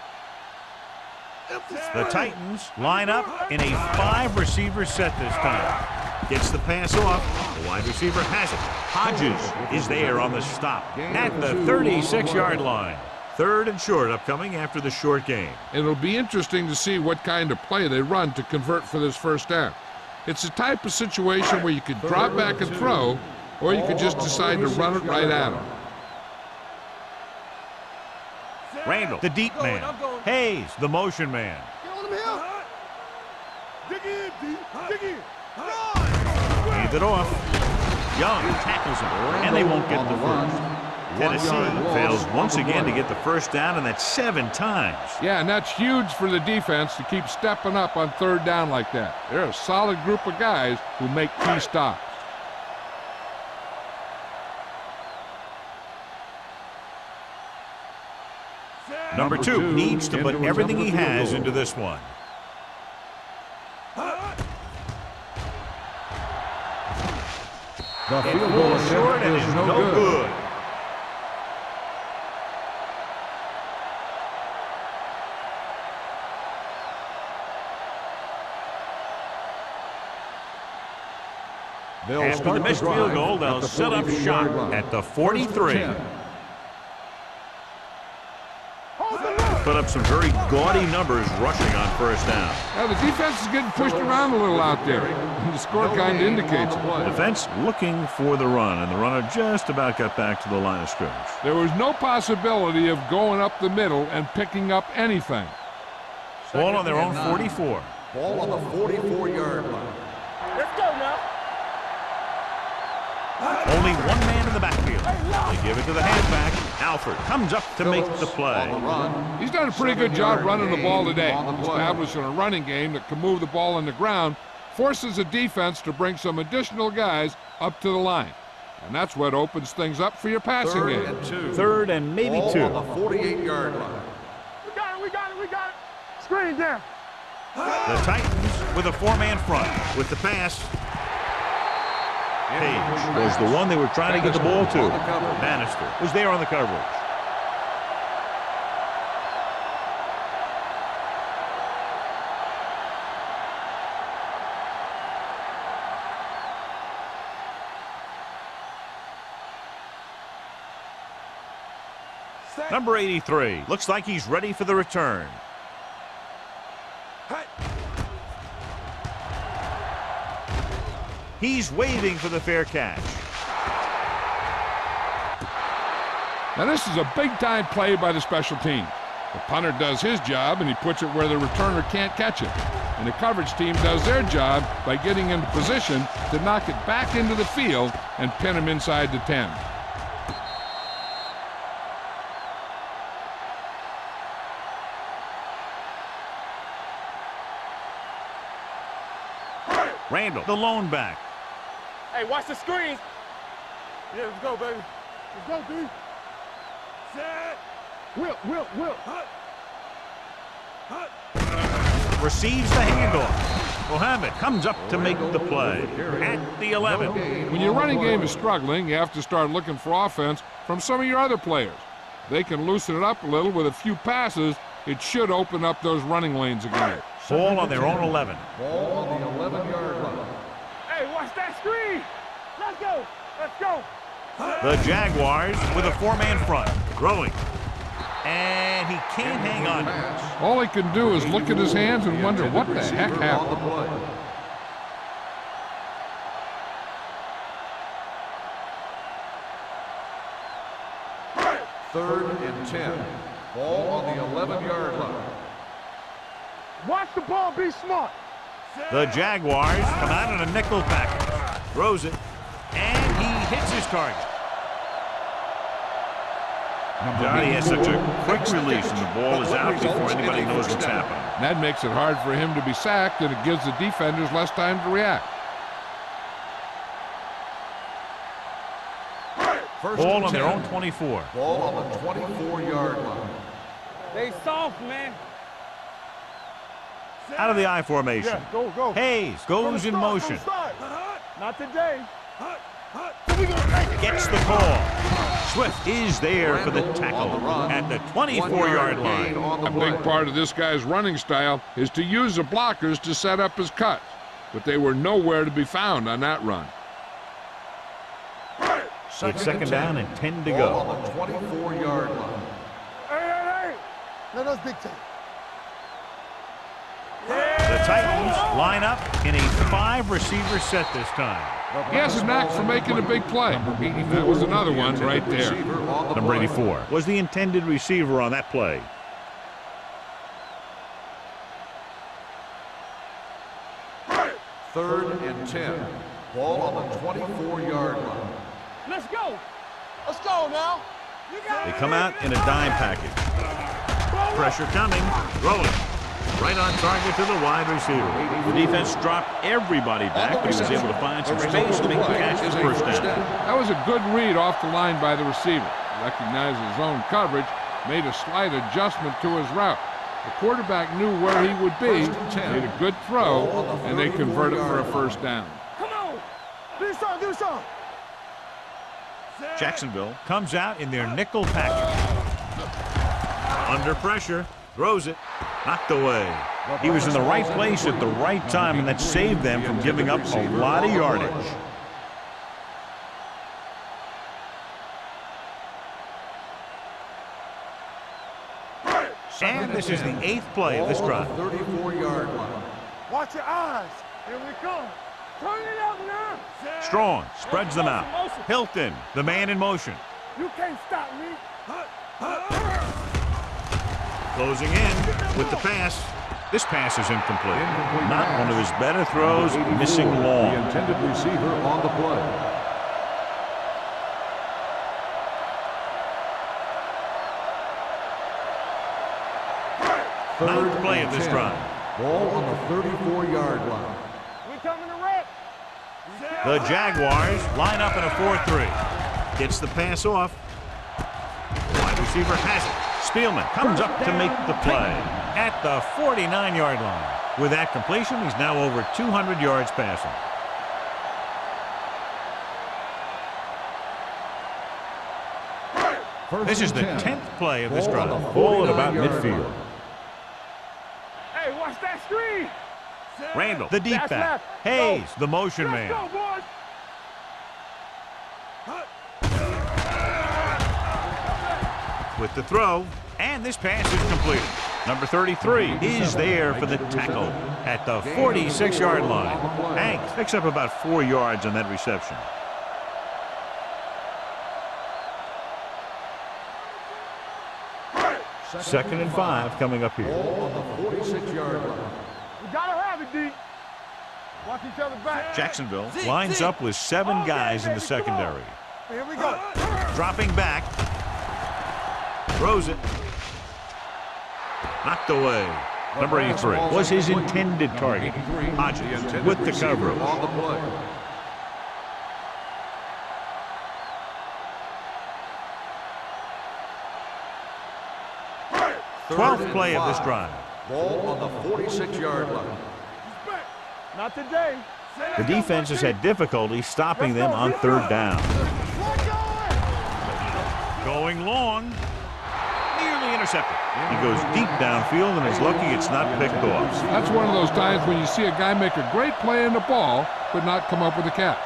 The Titans line up in a 5-receiver set this time. Gets the pass off. The wide receiver has it. Hodges is there on the stop at the 36-yard line. 3rd and short upcoming after the short game. It'll be interesting to see what kind of play they run to convert for this 1st down. It's the type of situation where you can drop back and throw, or you could just decide to run it right at him. Randall, the deep man. Hayes, the motion man. Get on him here. Dig in, D. Dig in. Hand it off. Young tackles him, and they won't get the first. Tennessee fails once again to get the first down, and that's 7 times. Yeah, and that's huge for the defense to keep stepping up on 3rd down like that. They're a solid group of guys who make key stops. Number 2 needs to put everything he has into this one. The field goal Short and is no good. After the missed field goal, they'll set up shop at the 43. Put up some very gaudy numbers rushing on 1st down. Now, the defense is getting pushed around a little out there. The score kind of indicates it. Defense looking for the run, and the runner just about got back to the line of scrimmage. There was no possibility of going up the middle and picking up anything. Ball on their own 44. Ball on the 44-yard line. Let's go now. Only one man in the backfield. They give it to the halfback. Alford comes up to make the play. He's done a pretty good job running the ball today, establishing a running game that can move the ball on the ground, forces the defense to bring some additional guys up to the line. And that's what opens things up for your passing game. 3rd and maybe 2. On the 48-yard line. We got it, we got it, we got it. Screen down. The Titans with a 4-man front. With the pass, Page was the one they were trying to get the ball to. Bannister was there on the coverage. Number 83 looks like he's ready for the return. He's waiting for the fair catch. Now, this is a big-time play by the special team. The punter does his job, and he puts it where the returner can't catch it. And the coverage team does their job by getting into position to knock it back into the field and pin him inside the 10. Randall, the lone back. Hey, watch the screens. Yeah, let's go, baby. Let's go, D. Set. Will. Receives the handoff. Mohammed comes up to make the play at the 11. When your running game is struggling, you have to start looking for offense from some of your other players. They can loosen it up a little with a few passes. It should open up those running lanes again. Ball on their own 11. Ball on the 11-yard line. Hey, watch that screen. Let's go. Let's go. The Jaguars with a 4-man front. Throwing. And he can't hang on. All he can do is look at his hands and wonder what the heck happened. 3rd and 10. Ball on the 11-yard line. Watch the ball, be smart. The Jaguars come out in a nickel package. Throws it. And he hits his target. Johnny has such a quick release, and the ball is out before anybody knows what's happening. And that makes it hard for him to be sacked, and it gives the defenders less time to react. Ball on their own 24. Ball on the 24-yard line. They soft, man. Out of the I formation. Yeah, go. Hayes goes in motion. Not today. Gets the call. Swift is there for the tackle at the 24-yard line. A big part of this guy's running style is to use the blockers to set up his cuts, but they were nowhere to be found on that run. It's 2nd down and 10 to Ball go. on the 24-yard line. Hey. Let us dictate. The Titans line up in a 5-receiver set this time. He has a knack for making a big play. That was another one right there. Number 84 was the intended receiver on that play. Third and 10. Ball on the 24-yard line. Let's go. Let's go now. They come out in a dime package. Pressure coming, rolling. Right on target to the wide receiver. The defense dropped everybody back, but he was able to find some space to make the catch for the first down. That was a good read off the line by the receiver. Recognized his own coverage, made a slight adjustment to his route. The quarterback knew where he would be, made a good throw, and they converted for a first down. Come on. Do something, do something. Jacksonville comes out in their nickel package. Under pressure, throws it, knocked away. He was in the right place at the right time, and that saved them from giving up a lot of yardage. And this is the 8th play of this drive. 34-yard line. Watch your eyes. Here we come. Turn it up now. Strong spreads them out. Hilton, the man in motion. You can't stop me. Closing in with the pass. This pass is incomplete. Not one of his better throws, missing long. The intended receiver on the play. Ninth play of this drive. Ball on the 34-yard line. We coming to wreck. The Jaguars line up in a 4-3. Gets the pass off. Wide receiver has it. Spielman comes up to make the play at the 49-yard line. With that completion, he's now over 200 yards passing. This is the 10th play of this drive. Ball at about midfield. Hey, watch that screen. Randall, the deep That's back. left. Hayes, the motion Let's man. go, boys. With the throw, and this pass is completed. Number 33 is there for the tackle at the 46-yard line. Hanks picks up about 4 yards on that reception. Second and 5 coming up here. Ball on the 46-yard line. We gotta have it, D. Watch each other back. Jacksonville lines up with 7 guys in the secondary. Here we go. Dropping back. Throws it. Knocked away. Number 83 was his intended target. Hodges with the coverage. On the play. Third 12th and play of this 5. drive. Ball on the 46-yard line. Not today. The defense has had difficulty stopping them on third down. Going long. Nearly intercepted. He goes deep downfield and is lucky it's not picked off. That's one of those times when you see a guy make a great play in the ball, but not come up with a catch.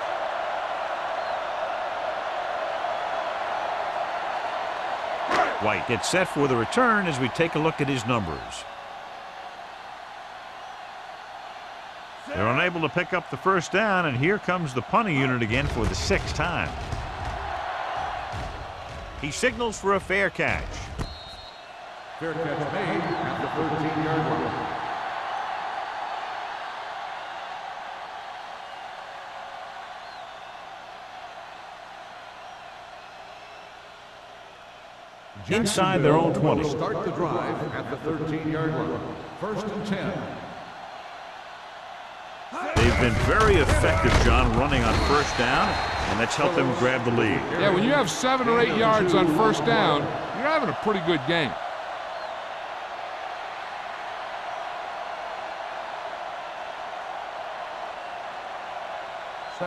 White gets set for the return as we take a look at his numbers. They're unable to pick up the first down, and here comes the punting unit again for the 6th time. He signals for a fair catch. Fair catch made at the 13-yard line. Inside their own 20. Will start the drive at the 13-yard line. First and 10. They've been very effective, John, running on first down, and that's helped them grab the lead. Yeah, when you have 7 or 8 yards on first down, you're having a pretty good game.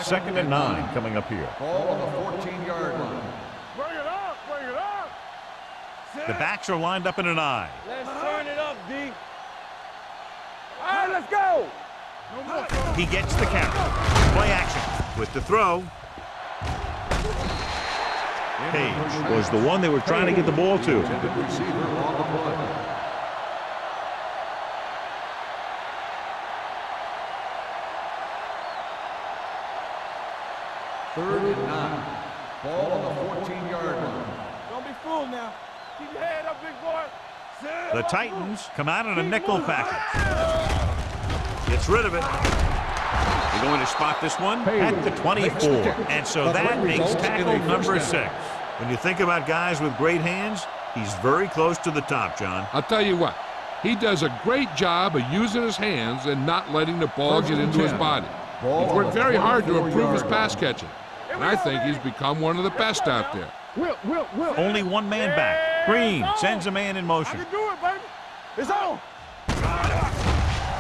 Second and 9 coming up here. Ball on the 14-yard line. Bring it up, bring it up. The backs are lined up in an I. Let's turn it up, D. All right, let's go. He gets the carry. Play action with the throw. Page was the one they were trying to get the ball to. Intended receiver on the play. 3rd and 9. Ball on the 14-yard line. Don't be fooled now. Keep your head up, big boy. The Titans come out in a nickel package. Gets rid of it. They're going to spot this one at the 24. And so that makes tackle number 6. When you think about guys with great hands, he's very close to the top, John. I'll tell you what, he does a great job of using his hands and not letting the ball get into his body. He's worked very hard to improve his pass catching, and I think he's become one of the best out there. Will. Only one man back. Green sends a man in I motion. can do it, baby. It's on.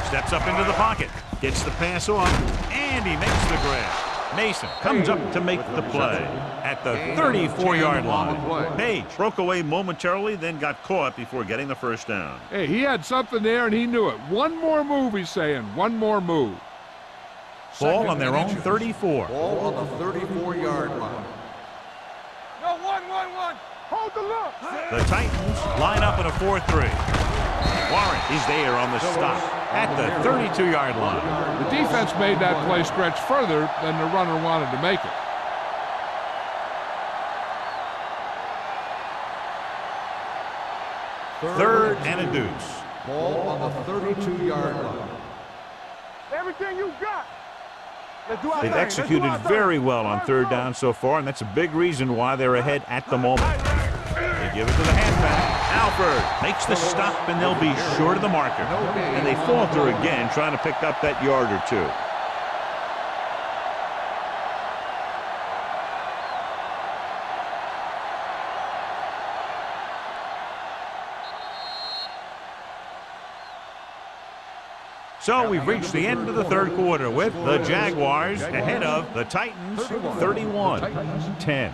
Steps up into the pocket. Gets the pass off, and he makes the grab. Mason comes up to make the play at the 34-yard line. Page broke away momentarily, then got caught before getting the first down. Hey, he had something there, and he knew it. One more move, he's saying. One more move. Ball on their own 34. Ball on the 34-yard line. No, one. Hold the look. The Titans line up in a 4-3. Warren is there on the stop at the 32-yard line. The defense made that play stretch further than the runner wanted to make it. Third and a deuce. Ball on the 32-yard line. Everything you got. Let's do our They've thing. executed very well on third down so far, and that's a big reason why they're ahead at the moment. They give it to the halfback. Alford makes the stop, and they'll be short of the marker. And they falter again, trying to pick up that yard or two. So we've reached the end of the third quarter with the Jaguars ahead of the Titans 31-10.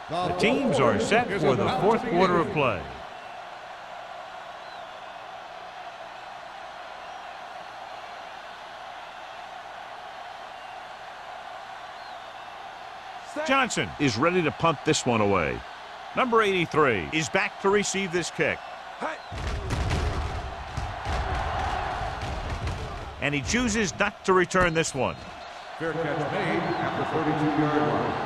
The teams are set for the fourth quarter of play. Johnson is ready to punt this one away. Number 83 is back to receive this kick. And he chooses not to return this one. Fair catch made at the 32-yard line.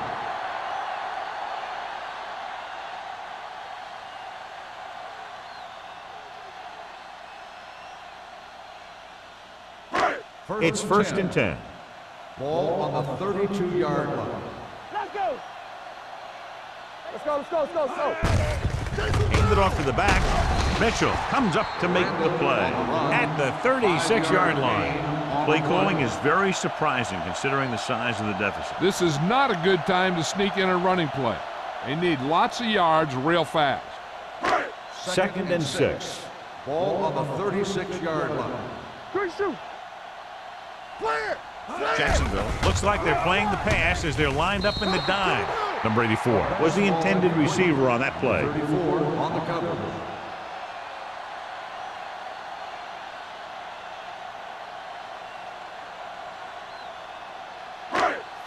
It's first and 10. Ball on the 32-yard line. Let's go. Let's go. Hand it off to the back. Mitchell comes up to make the play at the 36-yard line. Play calling is very surprising considering the size of the deficit. This is not a good time to sneak in a running play. They need lots of yards real fast. Second and 6. Ball on the 36-yard line. Good shoot. Play it. Jacksonville looks like they're playing the pass as they're lined up in the dime. Number 84 was the intended receiver on that play. 34 on the cover.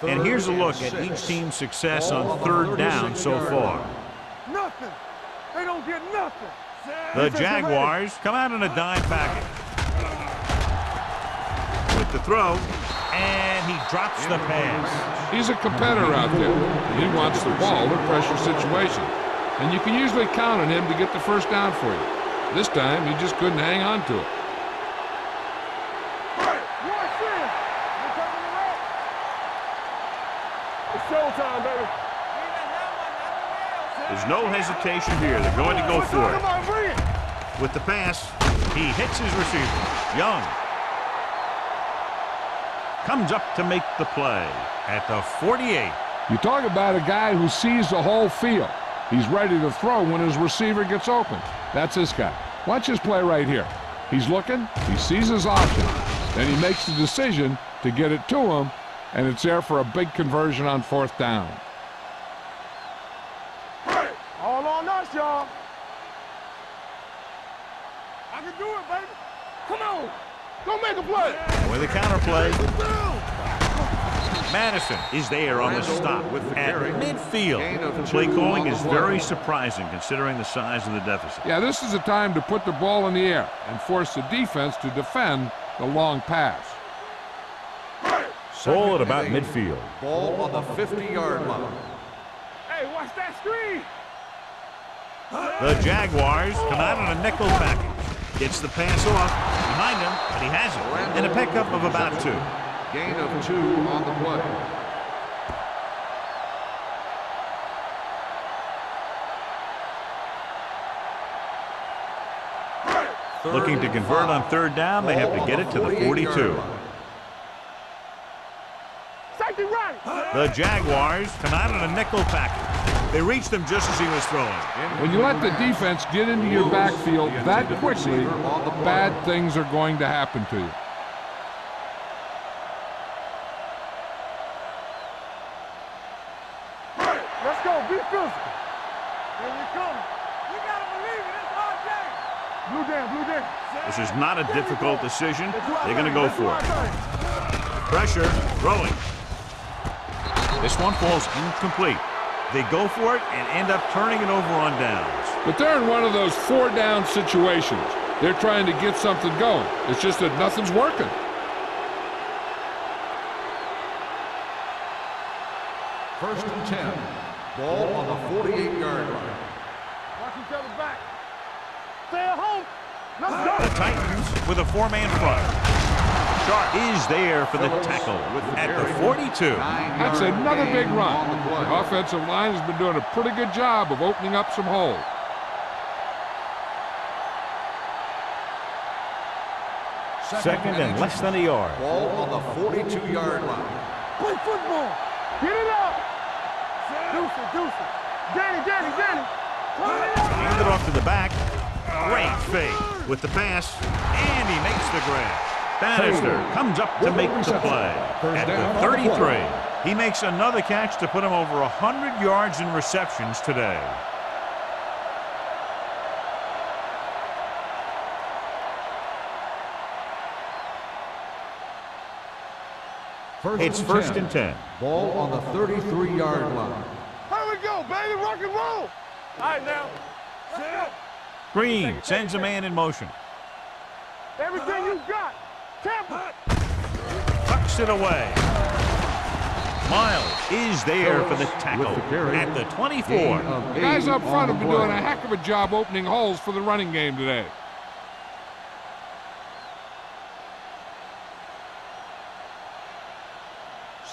And here's a look at each team's success on third down so far. Nothing. They don't get nothing. The Jaguars come out in a dime package. With the throw, and he drops the pass. He's a competitor out there. He wants the ball in pressure situations. And you can usually count on him to get the first down for you. This time, he just couldn't hang on to it. Showtime, baby. There's no hesitation here. They're going to go for it. Come on, bring it. With the pass, he hits his receiver. Young comes up to make the play at the 48. You talk about a guy who sees the whole field. He's ready to throw when his receiver gets open. That's this guy. Watch his play right here. He's looking, he sees his option, then he makes the decision to get it to him, and it's there for a big conversion on fourth down. All on us, y'all. I can do it, baby. Come on. Go make a play. With a counter play. Madison is there on the stop at midfield. Play calling is very surprising considering the size of the deficit. Yeah, this is a time to put the ball in the air and force the defense to defend the long pass. Ball at about midfield. Ball on the 50-yard line. Hey, watch that screen. The Jaguars come out on a nickel package. Gets the pass off behind him, but he has it. And a pickup of about 2. Gain of 2 on the play. Looking to convert on 3rd down. They have to get it to the 42. Safety right. The Jaguars come out on a nickel package. They reached him just as he was throwing. When you let the defense get into your backfield that quickly, bad things are going to happen to you. Let's go. Be physical. Here we come. You got to believe it. It's our game. Blue down, blue down. This is not a difficult decision. They're going to go for it. Pressure, throwing. This one falls incomplete. They go for it and end up turning it over on downs. But they're in one of those 4-down situations. They're trying to get something going. It's just that nothing's working. First and 10. Ball on the 48-yard line. Watch each other back. Stay at home. Let's go. The Titans with a 4-man front. Sharp is there for the tackle at the 42. That's another big run. The offensive line has been doing a pretty good job of opening up some holes. Second and less than a yard. Ball on the 42-yard line. Play football. Get it up. Deuce it, deuce it. Danny. Hand it off to the back. Great fake with the pass, and he makes the grab. Bannister comes up to make the play at the 33. He makes another catch to put him over 100 yards in receptions today. It's first and 10. Ball on the 33-yard line. Here we go, baby. Rock and roll. All right, now. Let's go. Green sends a man in motion. Everything you got. Tampa. Tucks it away. Miles is there for the tackle at the 24. The guys up front have been doing a heck of a job opening holes for the running game today.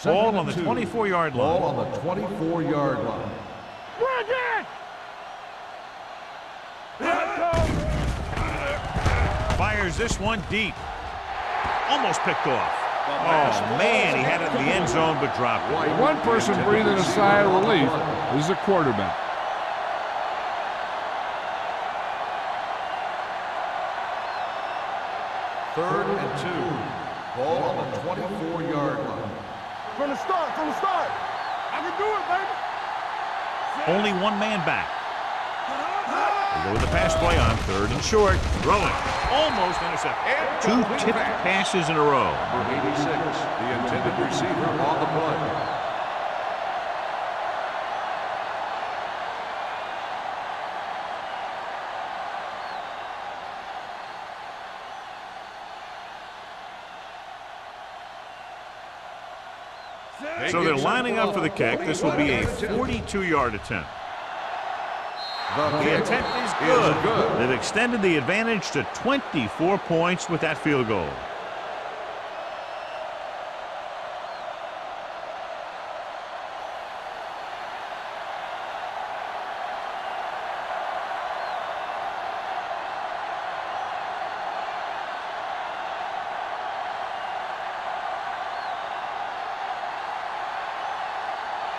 Ball on the 24-yard line. Ball on the 24-yard line. Bring it. Fires this one deep. Almost picked off. Oh, man, he had it in the end zone but dropped it. The one person breathing a sigh of relief is the quarterback. Third and 2. Ball on the 24-yard line. From the start. I can do it, baby. Only one man back. They go with the pass play on 3rd and short. Throwing. Almost intercepted. 2 tipped passes in a row. Number 86, the intended receiver on the play. So they're lining up for the kick. This will be a 42-yard attempt. The attempt is good. They've extended the advantage to 24 points with that field goal.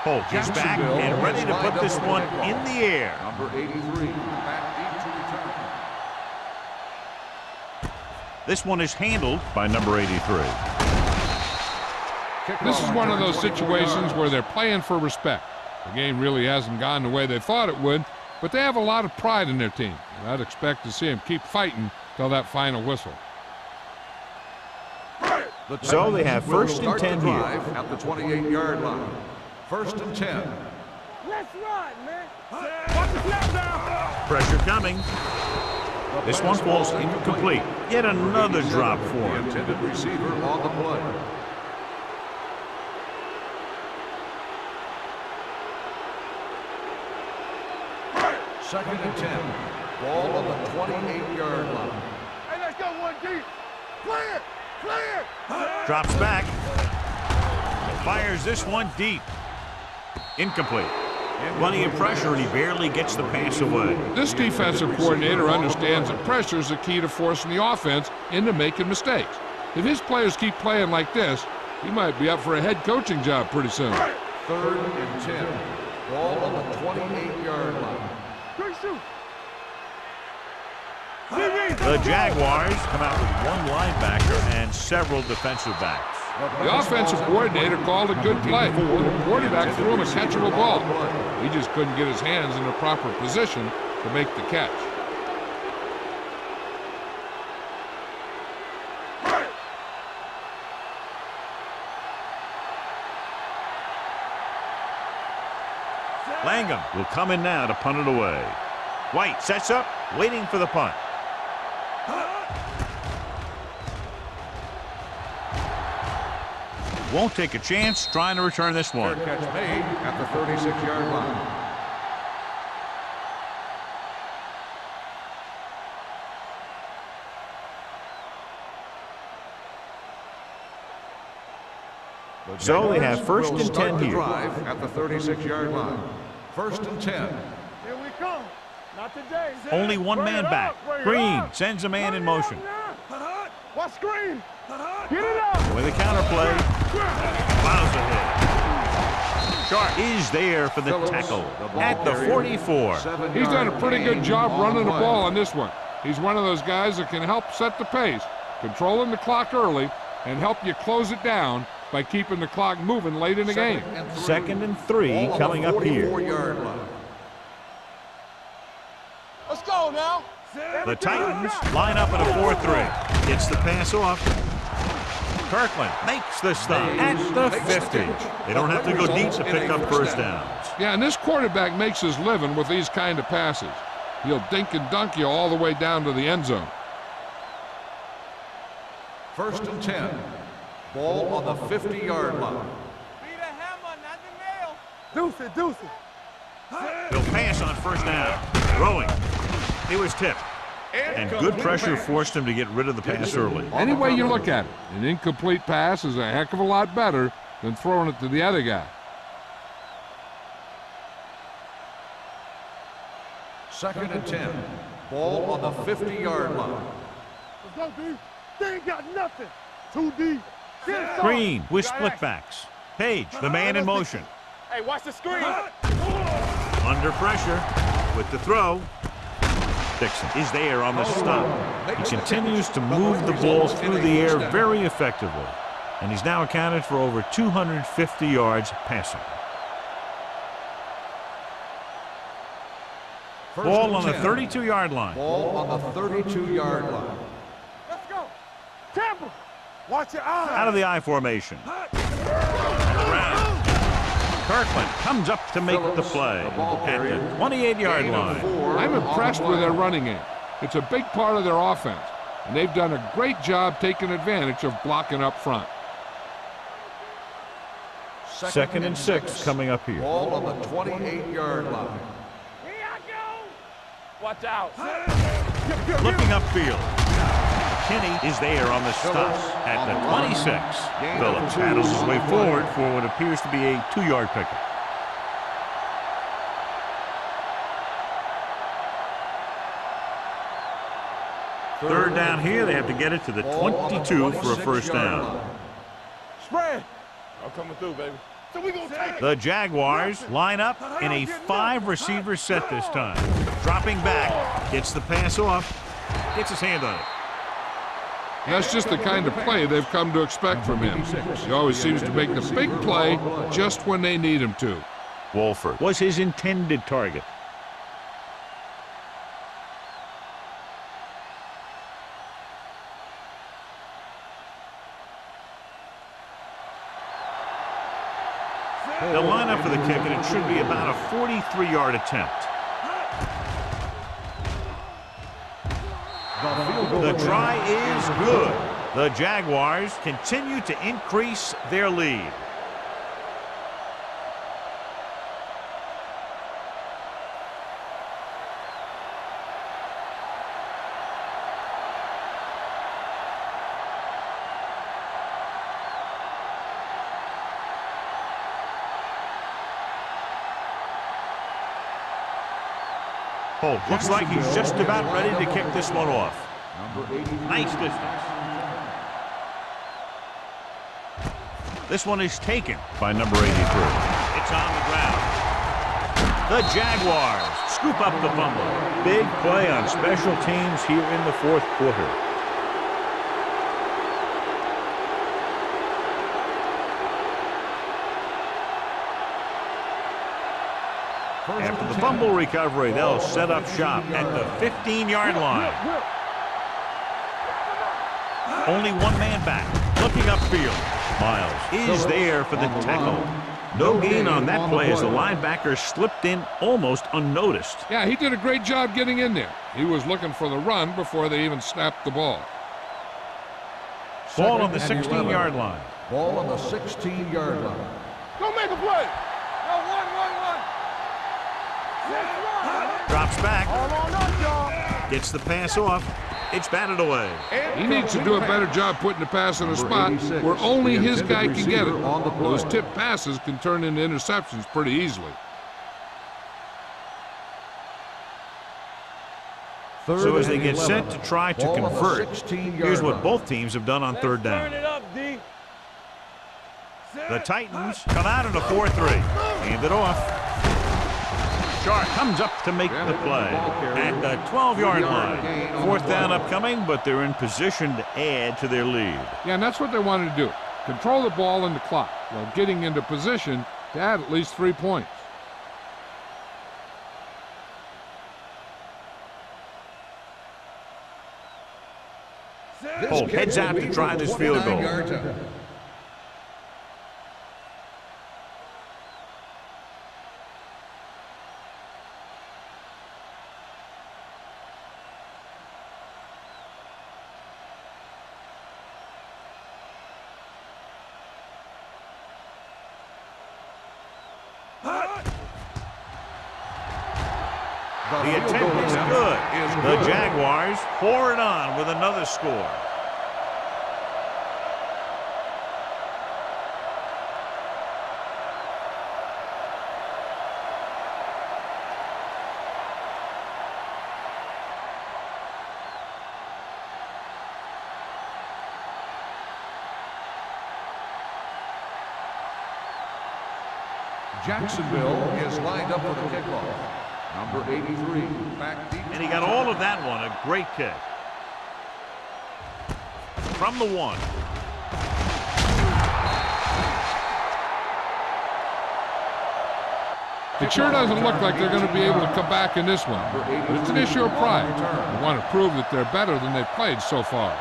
Polk is back and ready to put this one in the air. Number 83, back deep to return. This one is handled by number 83. This is one of those situations where they're playing for respect. The game really hasn't gone the way they thought it would, but they have a lot of pride in their team. And I'd expect to see them keep fighting till that final whistle. So they have first and 10 here. At the 28-yard line. First and 10. Let's run, man. Watch the snap down. Pressure coming. This one falls incomplete. Yet another drop for The him. intended receiver on the play. Second and 10. Ball on the 28-yard line. Hey, let's go, 1D. Clear! Clear! Drops back. Fires this one deep. Incomplete. Plenty of pressure, and he barely gets the pass away. This defensive coordinator understands that pressure is the key to forcing the offense into making mistakes. If his players keep playing like this, he might be up for a head coaching job pretty soon. Third and 10. Ball on the 28-yard line. Good shoot. The Jaguars come out with one linebacker and several defensive backs. The offensive coordinator called a good play. The quarterback threw him a catchable ball. He just couldn't get his hands in the proper position to make the catch. Langham will come in now to punt it away. White sets up, waiting for the punt. Won't take a chance trying to return this one. Fair catch made at the 36-yard line. So they have first and 10 here. Drive at the 36-yard line. First and 10. Here we come. Not today. Only one Bring man it back. up, bring it Green up. sends a man Bring in it up motion. now. What screen? Get it up. With a counterplay, plows ahead. Sharp is there for the tackle at the 44. He's done a pretty good job running the ball on this one. He's one of those guys that can help set the pace, controlling the clock early, and help you close it down by keeping the clock moving late in the game. Second and 3 coming up here. Let's go now. The Titans line up at a 4-3. Gets the pass off. Kirkland makes the stop at the 50. They don't have to go deep to pick up first downs. Yeah, and this quarterback makes his living with these kind of passes. He'll dink and dunk you all the way down to the end zone. First and 10. Ball on the 50-yard line. Be the hammer, not the nail. Deuce it, deuce it. He'll pass on first down. Throwing. He was tipped. And good pressure forced him to get rid of the pass early. Any way you look at it, an incomplete pass is a heck of a lot better than throwing it to the other guy. Second and 10. Ball on the 50-yard line. Let's go, D. They ain't got nothing. 2D. Green with split backs. Page, the man in motion. Hey, watch the screen. Under pressure with the throw. Dixon is there on the stop. He continues to move the ball through the air very effectively. And he's now accounted for over 250 yards passing. Ball on the 32-yard line. Ball on the 32-yard line. Let's go. Tampa. Watch your eyes. Out of the I formation. Around. Kirkland comes up to make the play at the 28-yard line. I'm impressed with their running game. It's a big part of their offense, and they've done a great job taking advantage of blocking up front. Second and 6 coming up here. Ball on the 28-yard line. Here I go. Watch out. Looking upfield. Kenny is there on the stop at the 26. Phillips paddles his way forward for what appears to be a 2-yard pickup. Third down here, they have to get it to the 22 for a first down. Spread. I'm coming through, baby. So we gonna take it. The Jaguars line up in a 5-receiver set this time. Dropping back, gets the pass off, gets his hand on it. That's just the kind of play they've come to expect from him. He always seems to make the big play just when they need him to. Wolford was his intended target. They'll line up for the kick, and it should be about a 43-yard attempt. The try is good. The Jaguars continue to increase their lead. Holt looks like he's just about ready to kick this one off. Nice distance. This one is taken by number 83. It's on the ground. The Jaguars scoop up the fumble. Big play on special teams here in the fourth quarter. After the fumble recovery, they'll set up shop at the 15-yard line. Only one man back, looking upfield. Miles is there for the tackle. No gain on that play as the linebacker slipped in almost unnoticed. Yeah, he did a great job getting in there. He was looking for the run before they even snapped the ball. Ball on the 16-yard line. Ball on the 16-yard line. Go make a play. Go, one. Drops back. Gets the pass off. It's batted away. He needs to do a better job putting the pass in a spot where only his guy can get it. Those tip passes can turn into interceptions pretty easily. So as they get set to try to convert, here's what both teams have done on third down. The Titans come out in a 4-3. Hand it off. Sharp comes up to make the play at the 12-yard line. Fourth down upcoming, but they're in position to add to their lead. Yeah, and that's what they wanted to do. Control the ball and the clock while getting into position to add at least 3 points. Holt heads out to try this field goal. The attempt is good. The Jaguars pour it on with another score. Jacksonville is lined up for the kickoff. Number 83, back deep. And he got all of that one. A great kick. From the 1. It sure doesn't look like they're going to be able to come back in this one. But it's an issue of pride. They want to prove that they're better than they've played so far.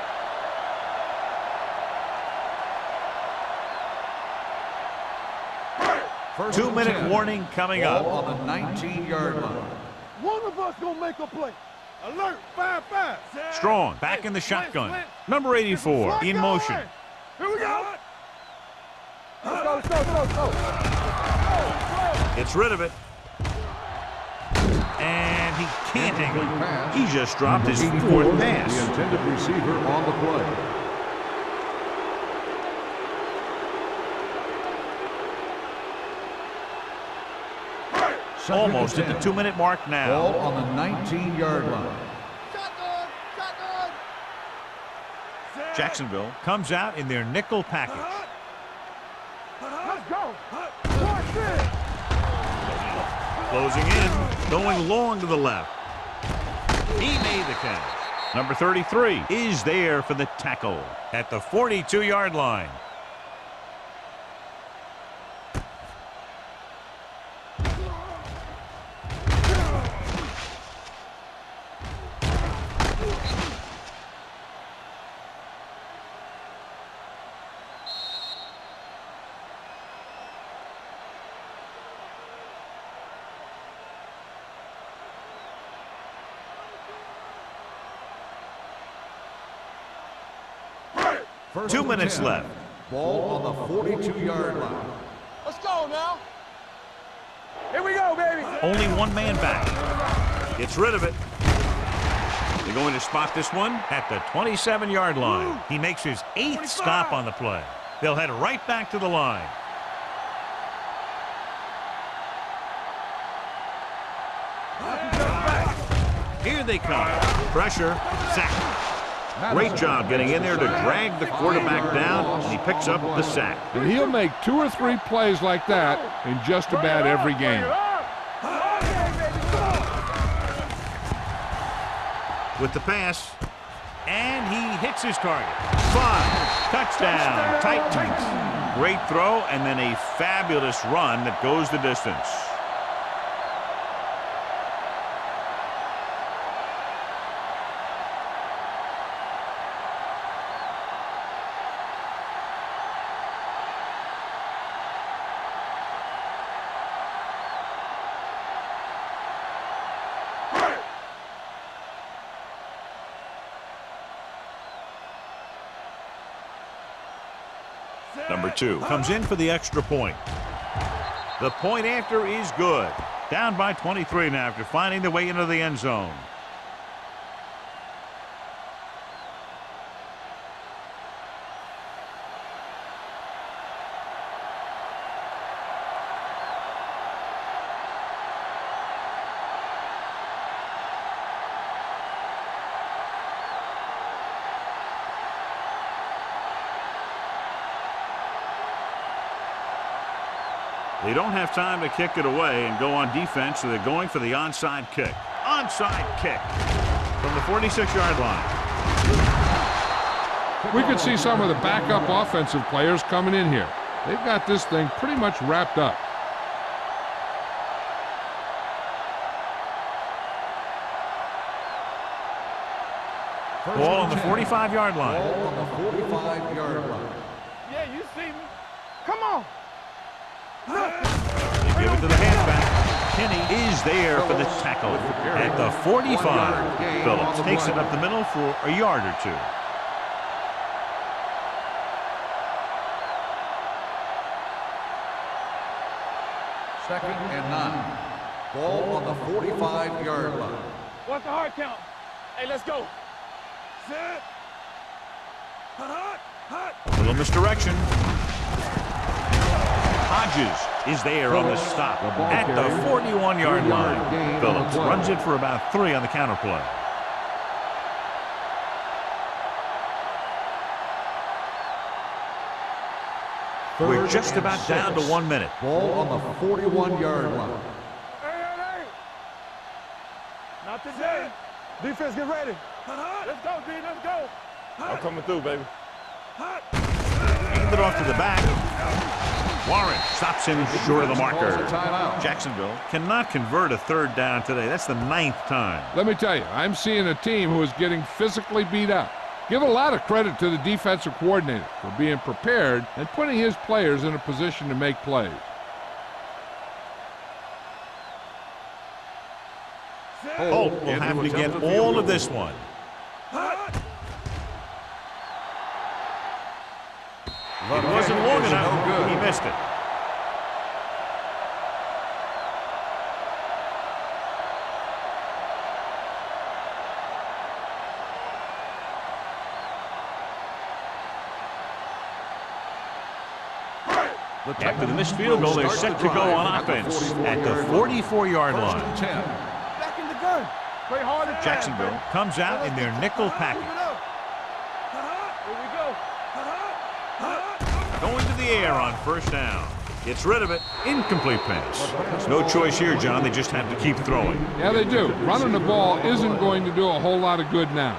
First 2-minute warning coming up. Ball on the 19-yard line. One of us gonna make a play. Alert, 5-5. Strong, back in the shotgun. Number 84, in motion. Here we go. Let's go. Gets rid of it. And he can't hang it. He just dropped his fourth pass. The intended receiver on the play. Almost at the 2-minute mark now. Ball on the 19-yard line. Shotgun. Jacksonville comes out in their nickel package. Let's go. Closing in, going long to the left. He made the catch. Number 33 is there for the tackle at the 42-yard line. First 2 minutes left. Ball on the 42-yard line. Let's go now. Here we go, baby. Only one man back. Gets rid of it. They're going to spot this one at the 27-yard line. He makes his 8th stop on the play. They'll head right back to the line. Here they come. Pressure. Sack. Great job getting in there to drag the quarterback down, and he picks up the sack. And he'll make 2 or 3 plays like that in just about every game. With the pass, and he hits his target. 5. Touchdown, Titans. Great throw, and then a fabulous run that goes the distance. Number 2 comes in for the extra point. The point after is good. Down by 23 now after finding the way into the end zone. They don't have time to kick it away and go on defense, so they're going for the onside kick. Onside kick from the 46-yard line. We could see some of the backup offensive players coming in here. They've got this thing pretty much wrapped up. Ball on the 45-yard line. Ball on the 45-yard line. Yeah, you see me. Come on. They give it to the halfback. Kenny is there for the tackle at the 45. Phillips takes it up the middle for a yard or 2. Second and 9. Ball on the 45-yard line. What's the hard count? Hey, let's go. Set. Hot, hot. A little misdirection. Hodges is there on the stop at the 41-yard line. Phillips runs it for about 3 on the counter play. We're just about down to 1 minute. Ball on the 41-yard line. Hey. Not today. Defense, get ready. Let's go, D. Let's go. I'm coming through, baby. Hand it off to the back. Warren stops him short of the marker. Jacksonville cannot convert a 3rd down today. That's the 9th time. Let me tell you, I'm seeing a team who is getting physically beat up. Give a lot of credit to the defensive coordinator for being prepared and putting his players in a position to make plays. Holt will have to get all of this one. It wasn't long enough. He missed it. After the missed field goal, they're set to go on offense at the 44-yard line. Back in the gun. Play hard and Jacksonville comes out in their nickel package. Here we go. Going to the air on 1st down. Gets rid of it. Incomplete pass. No choice here, John. They just have to keep throwing. Yeah, they do. Running the ball isn't going to do a whole lot of good now.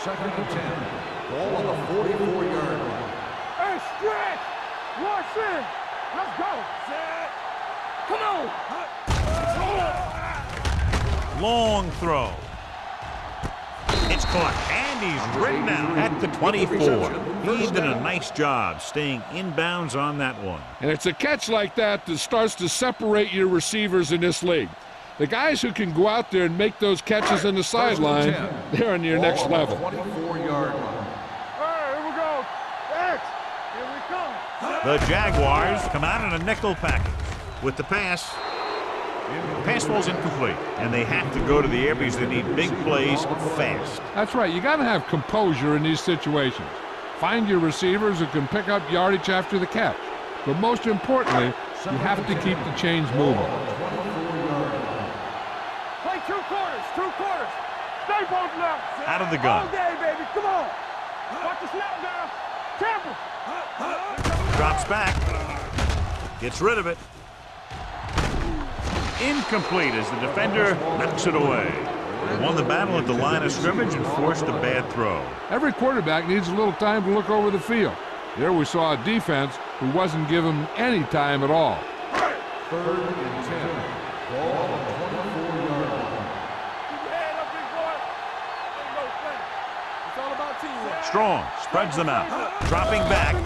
Second and 10. Ball on the 44-yard line. Hey, stretch. Watch it. Let's go. Set. Come on. Long throw. It's caught, and he's ridden out at the 24. He did a nice job staying inbounds on that one. And it's a catch like that that starts to separate your receivers in this league. The guys who can go out there and make those catches on the sideline, they're on your next level. 24-yard line. Hey, here we go. X. Here we come. The Jaguars come out in a nickel package with the pass. The pass ball's incomplete, and they have to go to the air because they need big plays fast. That's right. You got to have composure in these situations. Find your receivers who can pick up yardage after the catch. But most importantly, You have to keep the chains moving. Play 2 quarters, 2 quarters. Stay both left. Out of the gun. All day, baby, come on. Watch the snap down. Temple. Drops back. Gets rid of it. Incomplete as the defender knocks it away. They won the battle at the line of scrimmage and forced a bad throw. Every quarterback needs a little time to look over the field. There we saw a defense who wasn't given any time at all. 3rd and 10. Ball on the 24-yard line. Keep your head up, big boy. There you go, play. It's all about teamwork. Strong spreads them out. Dropping back.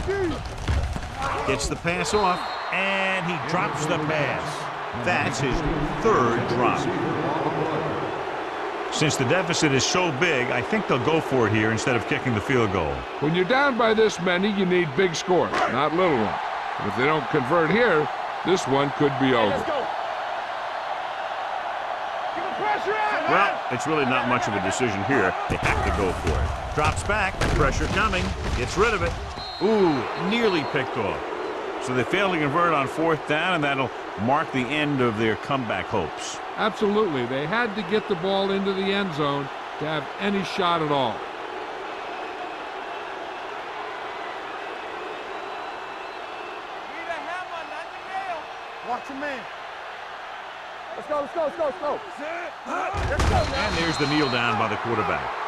Gets the pass off, and he drops the pass. That's his 3rd drop. Since the deficit is so big, I think they'll go for it here instead of kicking the field goal. When you're down by this many, you need big scores, not little ones. But if they don't convert here, this one could be over. Let's go. Keep the pressure on. Well, it's really not much of a decision here. They have to go for it. Drops back, pressure coming, gets rid of it. Ooh, nearly picked off. So they fail to convert on 4th down, and that'll mark the end of their comeback hopes. Absolutely. They had to get the ball into the end zone to have any shot at all. Need a hammer, not the nail. Watch your man. Let's go, let's go, let's go, let's go. Let's go now. And there's the kneel down by the quarterback.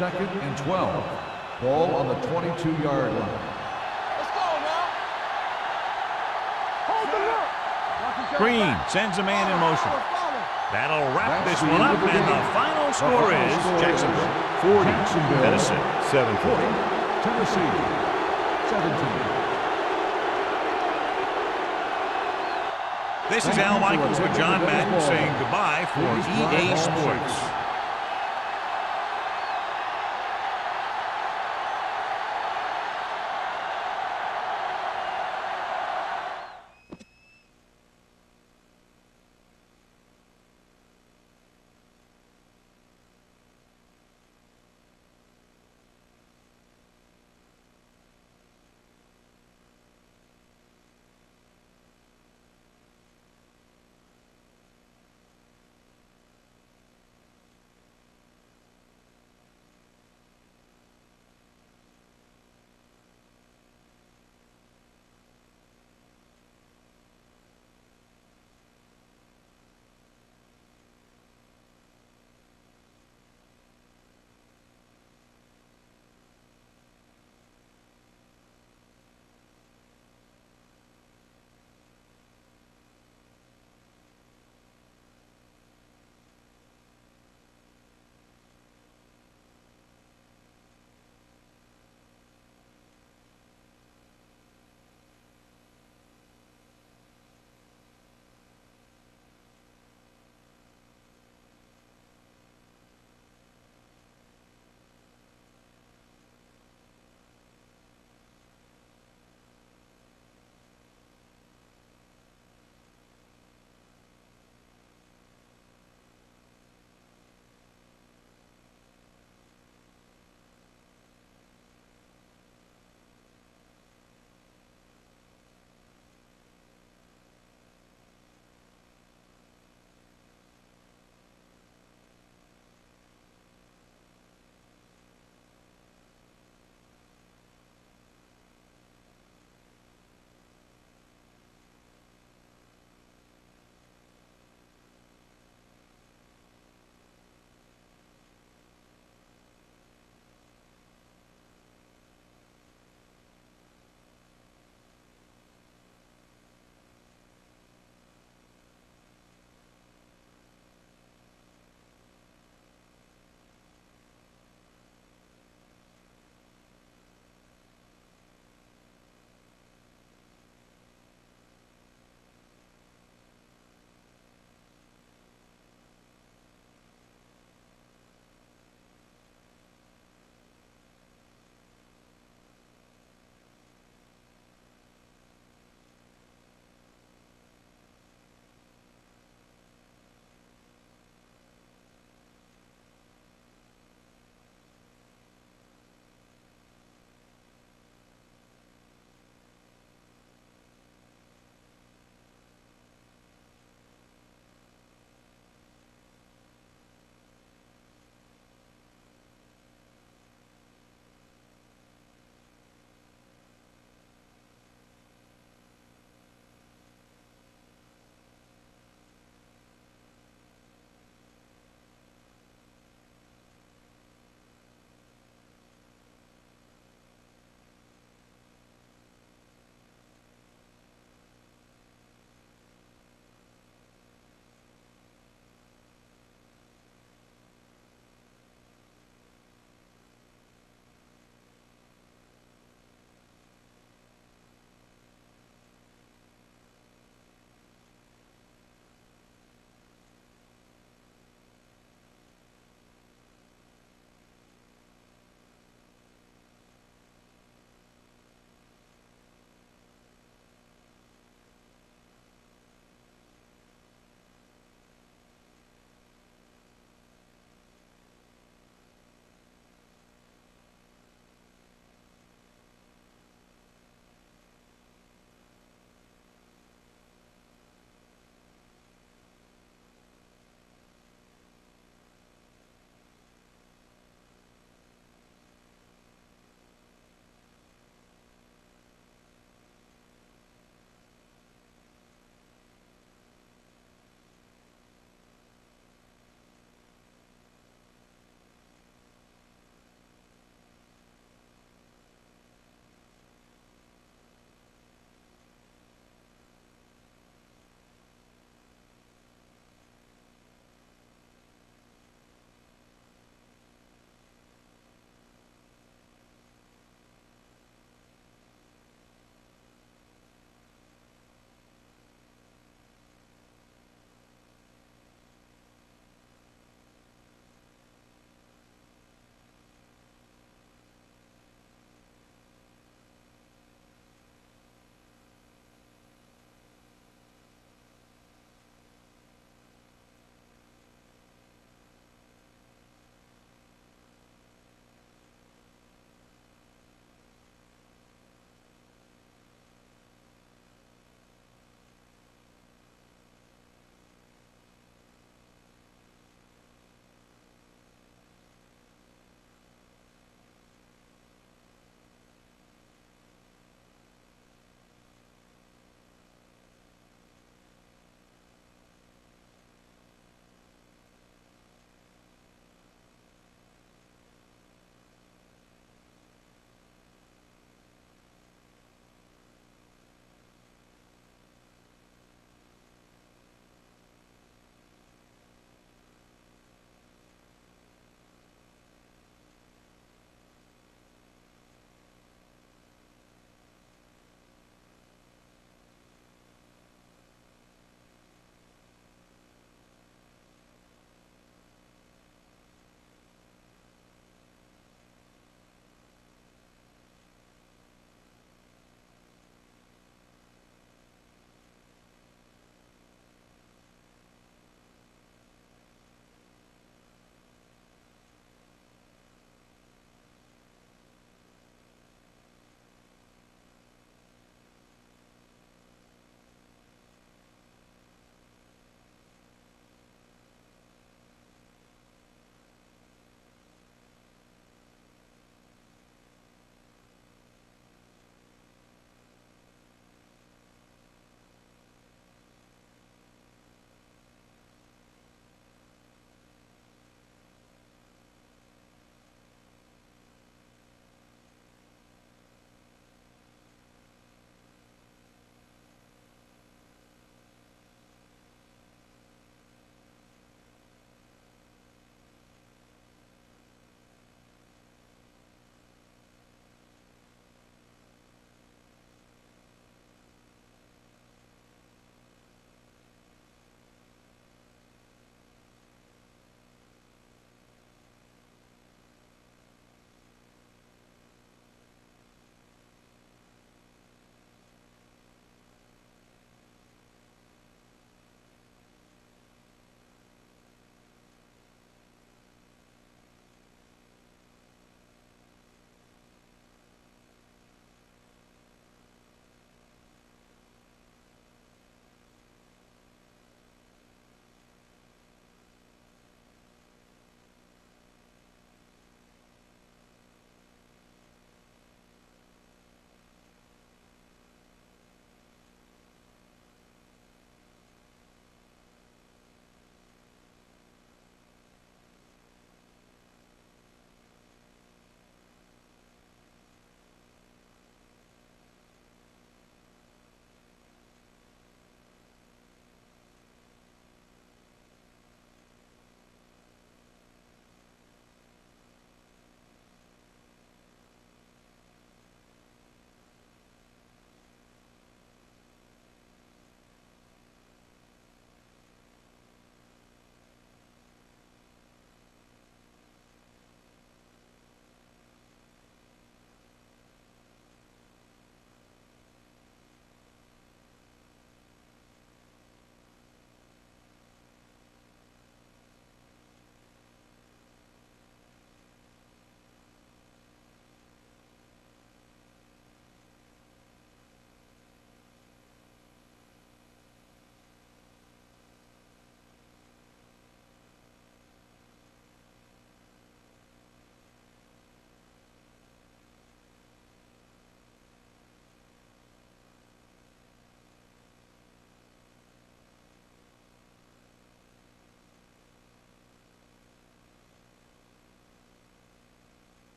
Second and 12. Ball on the 22-yard line. Let's go now. Hold the look. Green sends a man in motion. That'll wrap this one up, and the final score is Jacksonville 40, Tennessee 17. Tennessee 17. This is Al Michaels with John Madden saying goodbye for EA Sports.